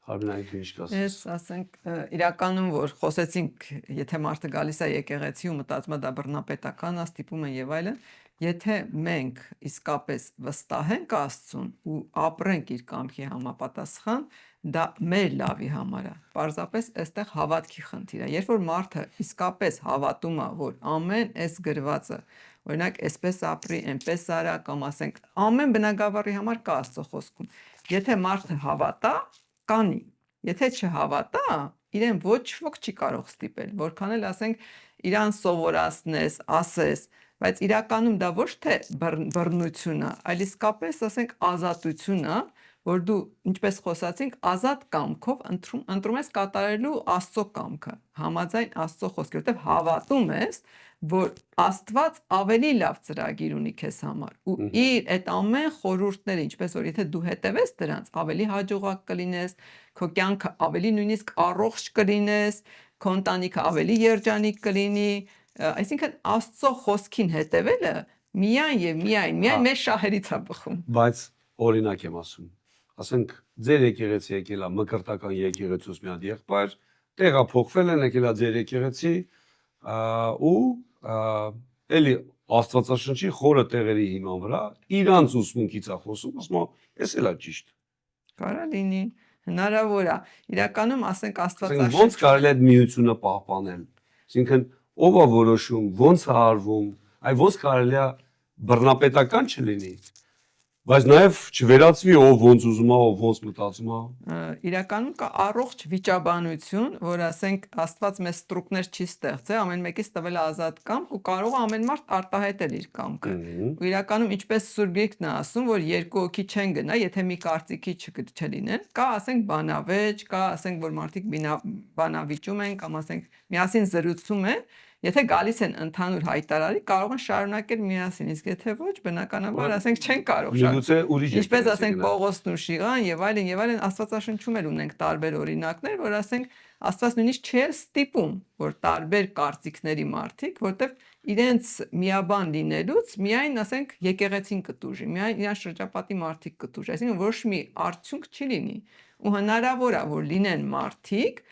Արմենայք ինչ կասես։ Ես ասենք իրականում որ խոսեցինք, եթե մարդը գալիս է եկեղեցի ու մտածում է դա բռնապետական է, ստիպում են եւ այլն, եթե մենք իսկապես վստահենք Աստծուն ու ապրենք իր կամքի համապատասխան, դա մեր լավի համար է։ Պարզապես այստեղ հավատքի խնդիր է։ Երբ որ մարդը իսկապես հավատում է, որ ամեն այս գրվածը, օրինակ, այսպես ապրի, այնպես արա, կամ ասենք, ամեն բնագավառի համար կա Աստծո խոսքում։ Եթե մարդը հավատա, կանի։ Եթե չհավատա, իրեն ոչ ոք չի կարող ստիպել, որքան էլ ասենք իրան սովորացնես, ասես, բայց իրականում դա ոչ թե բռնություն է, այլ իսկապես ասենք ազատություն է, որ դու, ինչպես խոսացինք, ազատ կամքով ընտրում ես կատարելու Աստծո կամքը, համաձայն Աստծո խոսքի, որտեղ հավատում ես, որ Աստված ավելի լավ ծրագիր ունի քեզ համար ու իր այդ ամեն խորհուրդները, ինչպես որ եթե դու հետևես դրանց, ավելի հաջողակ կլինես, քո կյանքը ավելի նույնիսկ առողջ կլինես, քո ընտանիքը ավելի երջանիկ կլինի, այսինքն Աստծո խոսքին հետևելը միայն եւ միայն մեր շահերից է բխում։ Բայց օրինակ եմ ասում։ Ասենք ձեր եկեղեցի եկել է մկրտական եկեղեցուց մի հատ եղբայր, տեղափոխվել են եկել է ձեր եկեղեցի ու էլի Աստվածաշնչի խորը տեղերի հիման վրա իրանց ուսմունքից է խոսում, ասում է, էս էլ է ճիշտ։ Կարա լինի, հնարավոր է։ Իրականում ասենք Ասենք ո՞նց կարելի է այդ միությունը պահպանել։ Այսինքն ով է որոշում, ո՞նց է արվում, այ ո՞նց կարելի է բռնապետական չլինի, բայց նաև չվերածվի ով ոնց ուզում է, ով ոնց մտածում է։ Իրականում կա առողջ վիճաբանություն, որ ասենք Աստված մեզ ստրուկներ չի ստեղծել, ամեն մեկից տվել է ազատ կամք ու կարող է ամեն մարդ արտահայտել իր կամքը։ Ու իրականում ինչպես Սուրբ Գիրքն է ասում, որ երկու հոգի չեն գնա, եթե մի կարծիքի չլինեն, կա ասենք բանավեճ, կա ասենք որ մարդիկ բանավիճում են կամ ասենք միասին զրուցում են, եթե գալիս են ընդհանուր հայտարարի, կարող են շարունակել միասին, իսկ եթե ոչ, բնականաբար ասենք չեն կարող շարունակել։ Ինչպես ասենք Պողոսն ու Շիղան եւ այլն, Աստվածաշնչում էլ ունենք տարբեր օրինակներ, որ ասենք Աստված նույնիսկ չի ստիպում, որ տարբեր կարծիքների մարդիկ, որտեղ իրենց միաբան լինելուց միայն ասենք եկեղեցին կտուժի, միայն իրան շրջապատի մարդիկ կտուժի, այսինքն ոչ մի արդյունք չի լինի։ Ու հնարավոր է որ լինեն մարդիկ,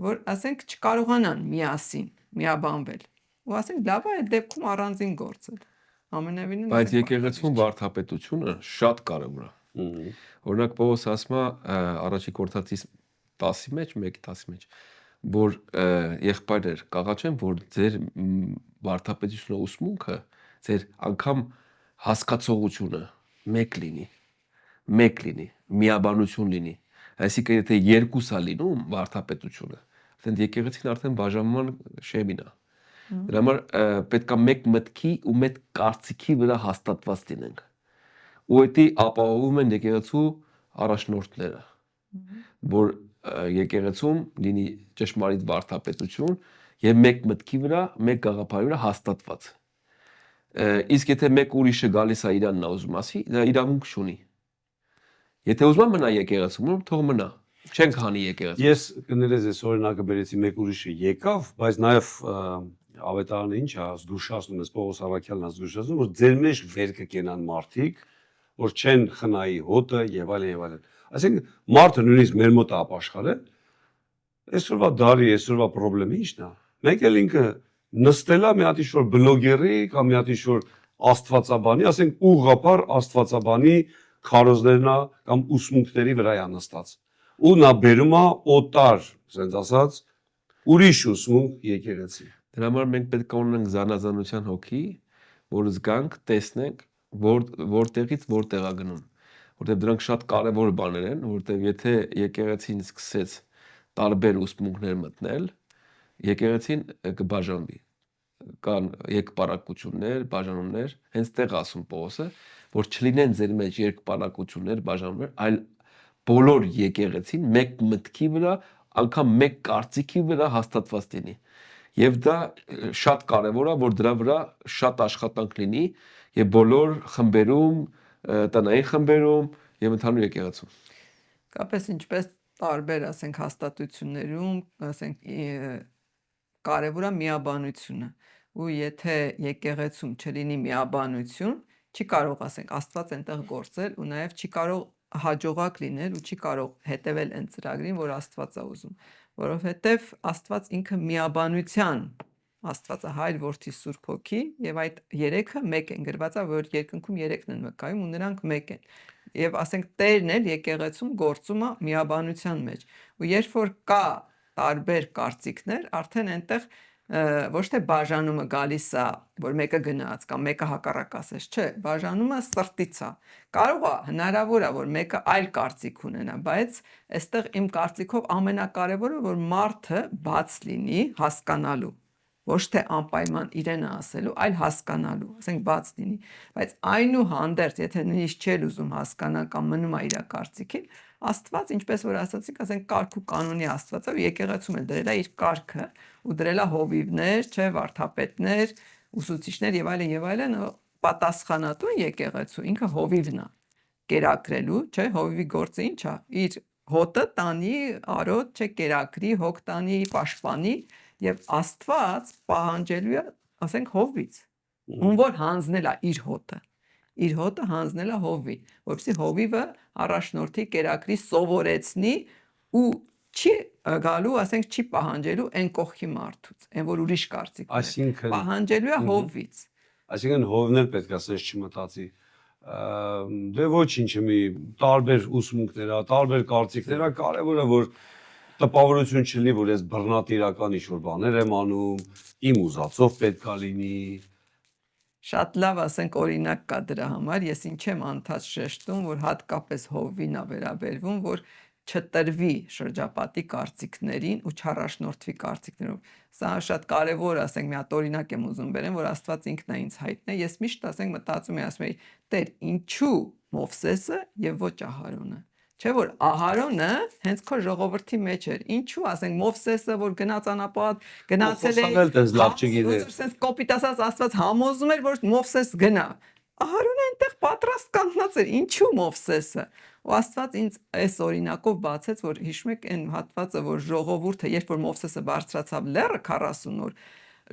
որ ասենք չկարողանան միասին միաբանվել։ Ու ասենք լավ է այդ դեպքում առանձին գործել։ Ամենևին բայց եկեղեցում վարդապետությունը շատ կարևոր է։ Օրինակ Պողոս ասում է առաջի Կորինթացիս 10-ի մեջ, 1:10-ի մեջ, որ եղբայրներ կաղաչեն, որ ձեր վարդապետությունը ուսմունքը, ձեր անգամ հասկացողությունը մեկ լինի, միաբանություն լինի։ Այսինքն եթե երկուս է լինում վարդապետությունը, ասեն եկեղեցին արդեն բաժանման շեմին է։ Դրա համար պետք է մեկ մտքի ու մեկ կարծիքի վրա հաստատված լինենք։ Ու դա ապահովում են եկեղեցու առաջնորդները, որ եկեղեցում լինի ճշմարիտ վարդապետություն եւ մեկ մտքի վրա, մեկ գաղափարի վրա հաստատված։ Իսկ եթե մեկ ուրիշը գալիս է իրանն ուզում ասի, դա իրավունք չունի։ Եթե ուզում մնա եկեղեցում, թող մնա։ Չենք հանի եկեղեցի։ Ես կներես այս օրինակը բերեցի մեկ ուրիշը եկավ, բայց նաև ավետարանը ինչ է զգուշացնում, ես Պողոս Առաքյալն է զգուշացնում, որ ձեր մեջ վեր կկենան մարդիկ, որ չեն խնայի հոտը եւ այլն եւ այլն։ Այսինքն մարդը նույնիսկ մեր մոտ է ապաշխարել, այսօրվա դարի, այսօրվա խնդրեմը ի՞նչն է։ Մեկ էլ ինքը նստելա մի հատ ինչ-որ բլոգերի կամ մի հատ ինչ-որ աստվածաբանի, ասենք ուղղափառ աստվածաբանի քարոզներն է կամ ուսմունքների վրա է նստած։ Ու նա բերում է օտար, ասենց ասած, ուրիշ ուսմունք եկեղեցի։ Դրա համար մենք պետք է ունենանք զանազանության հոգի, որ զգանք, տեսնենք, որտեղից որտեղ է գնում, որտեղ դրանք շատ կարևոր բաներ են, որտեղ եթե եկեղեցին սկսեց տարբեր ուսմունքներ մտնել, եկեղեցին կբաժանվի։ Կան երկպարակություններ, բաժանումներ, հենց տեղ ասում Պողոսը, որ չլինեն ձեր մեջ երկպարակություններ, բաժանումներ, այլ բոլոր եկեղեցին մեկ մտքի վրա, անգամ մեկ կարծիքի վրա հաստատված լինի։ Եվ դա շատ կարևոր է, որ դրա վրա շատ աշխատանք լինի եւ բոլոր խմբերում, տնային խմբերում եւ ընդհանուր եկեղեցում։ Կապես ինչպես տարբեր, ասենք, հաստատություններում, ասենք, կարևոր է միաբանությունը, ու եթե եկեղեցում չլինի միաբանություն, չի կարող, ասենք, Աստված այնտեղ գործել ու նաև չի կարող հաջողակ լինել ու չի կարող հետևել այն ծրագրին, որ Աստված է ուզում, որովհետև Աստված ինքը միաբանության Աստվածը Հայր, Որդի, Սուրբ Հոգի եւ այդ երեքը մեկ են, գրված է, որ երկնքում երեքն են վկայում ու նրանք մեկ են։ Եվ ասենք Տերն էլ եկեղեցում գործում է միաբանության մեջ։ Ու երբ որ կա տարբեր կարծիքներ, արդեն այնտեղ ոչ թե բաժանումը գալիս է, որ մեկը գնաց կամ մեկը հակառակ ասես, չէ, բաժանումը սրտից է։ Կարող է, հնարավոր է, որ մեկը այլ կարծիք ունենա, բայց այստեղ իմ կարծիքով ամենակարևորը, որ մարդը բաց լինի հասկանալու, ոչ թե անպայման իրենը ասելու, այլ հասկանալու, ասենք բաց լինի, բայց այնուհանդերձ, եթե նույնիսկ չէր ուզում հասկանալ կամ մնում է իր կարծիքին, Աստված, ինչպես որ ասացիք, ասենք կարգ ու կանոնի Աստվածը, եկեղեցում էլ դրել է իր կարգը ու դրել է հովիվներ, չէ, վարդապետներ, ուսուցիչներ եւ այլն, պատասխանատու եկեղեցու ինքը հովիվն է կերակրելու, չէ, հովիվի գործը ինչ է, իր հոտը տանի, արոտ, չէ, կերակրի, հոգ տանի, պաշտպանի եւ Աստված պահանջելու է, ասենք, հովից, ում որ հանձնել է իր հոտը հանձնել է հովի, որովհետեւ հովիվը առաջնորդի կերակրի սովորեցնի ու չի գալու, ասենք, չի պահանջելու այն կողքի մարդուց, այն որ ուրիշ կարծիք ունի, Այսինքն պահանջելու է հովից։ Այսինքն հովներ պետք է ասես չմտածի դե ոչինչ մի տարբեր ուսմունքներ, տարբեր կարծիքներ, կարևորը որ տպավորություն չլինի, որ ես բռնատիրական ինչ-որ բաներ եմ անում, իմ ուզածով պետքա լինի։ Շատ լավ, ասենք, օրինակ կա դրա համար, ես ինչ եմ անդադ շեշտում, որ հատկապես հովին է վերաբերվում, որ չտրվի շրջապատի կարծիքներին ու չառաջնորդվի կարծիքներով։ Սա շատ կարևոր, ասենք, մի հատ օրինակ եմ ուզում բերեմ, որ Աստված ինքն է ինձ հայտնի, ես միշտ, ասենք, մտածում եմ, ասում եմ, Տեր, ինչու Մովսեսը եւ ոչ Ահարոնը։ Չէ՞ որ Ահարոնը հենց քո ժողովրդի մեջ էր։ Ինչու, ասենք, Մովսեսը, որ գնաց անապատ, գնացել է, ասենց կոպիտ ասած Աստված համոզում էր, որ Մովսես գնա։ Ահարոնը այնտեղ պատրաստ կանգնած էր։ Ինչու Մովսեսը։ Ու Աստված ինձ այս օրինակով բացեց, որ հիշում եք այն հատվածը, որ ժողովուրդը, երբ որ Մովսեսը բարձրացավ լեռը 40 օր,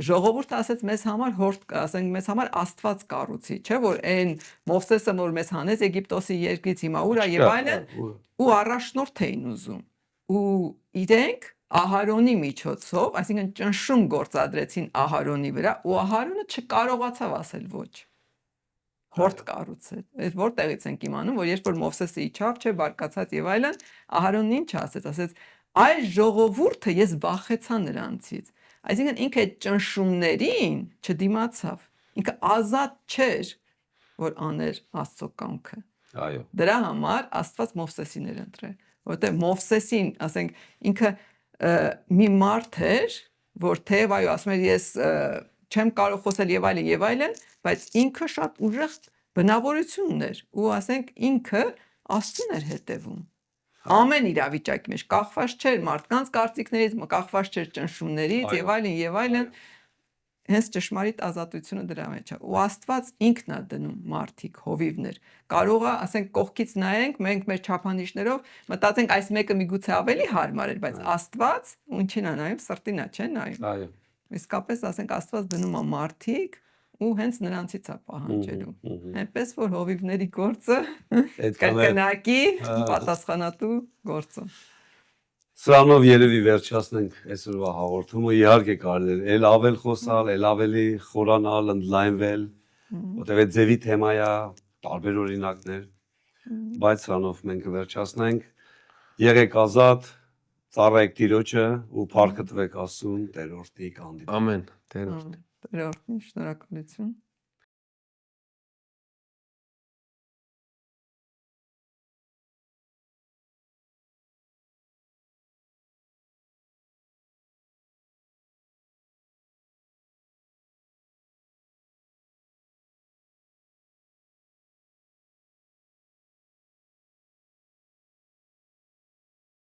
ժողովուրդը ասեց մեզ համար ասենք մեզ համար Աստված կառուցի, չէ՞ որ այն Մովսեսը որ մեզ հանեց Եգիպտոսի երկրից հիմա ուր է եւ այլն, ու առաջնորդ էին ուզում։ Ու իրենք Ահարոնի միջոցով, այսինքն ճնշում գործադրեցին Ահարոնի վրա, ու Ահարոնը չկարողացավ ասել ոչ։ Հորդ կառուցել։ Այդ որտեղից ենք իմանում, որ երբ որ Մովսեսը իջավ, չէ, բարկացած եւ այլն, Ահարոնն ինչ ասեց, այս ժողովուրդը ես վախեցա նրանցից։ Այսինքն ինքը այդ ճնշումներին չդիմացավ։ Ինքը ազատ չէր, որ աներ Աստծո կամքը։ Այո։ Դրա համար Աստված Մովսեսին էր ընտրել, որովհետեւ Մովսեսին, ասենք, ինքը մի մարդ էր, որ թեև այո, ասում էր ես չեմ կարող խոսել եւ այլն, բայց ինքը շատ ուժեղ բնավորություն ուներ ու ասենք ինքը Աստծուն էր հետևում։ Ամեն իրավիճակի մեջ կախված չէր մարդկանց կարծիքներից, կախված չէր ճնշումներից եւ այլն, հենց ճշմարիտ ազատությունը դրա մեջ է։ Ու Աստված ինքն է դնում մարդիկ, հովիվներ։ Կարող է, ասենք, կողքից նայենք, մենք մեր չափանիշներով մտածենք այս մեկը միգուցե ավելի հարմար էր, բայց Աստված ինչին է նայում, սրտին է, չէ՞ նայում։ Այո։ Իսկապես, ասենք, Աստված դնում է մարդիկ ու հենց նրանցից է պահանջելու։ Այնպես որ հովիվների գործը կրկնակի պատասխանատու գործը։ Սրանով երևի վերջացնենք այսօրվա հաղորդումը, իհարկե կարելի է ել ավել խոսալ, ել ավելի խորանալ, ընդլայնվել, որտեղ այդ ձևի թեմա է, տարբեր օրինակներ, բայց սրանով մենք կվերջացնենք։ Եղեք ազատ, ծառայեք Տիրոջը ու փառք տվեք Աստծուն, Տեր օրհնի կհանդիպենք։ Ամեն, Տեր օրհնի։ Տեր օրհնի, շնորհակալություն։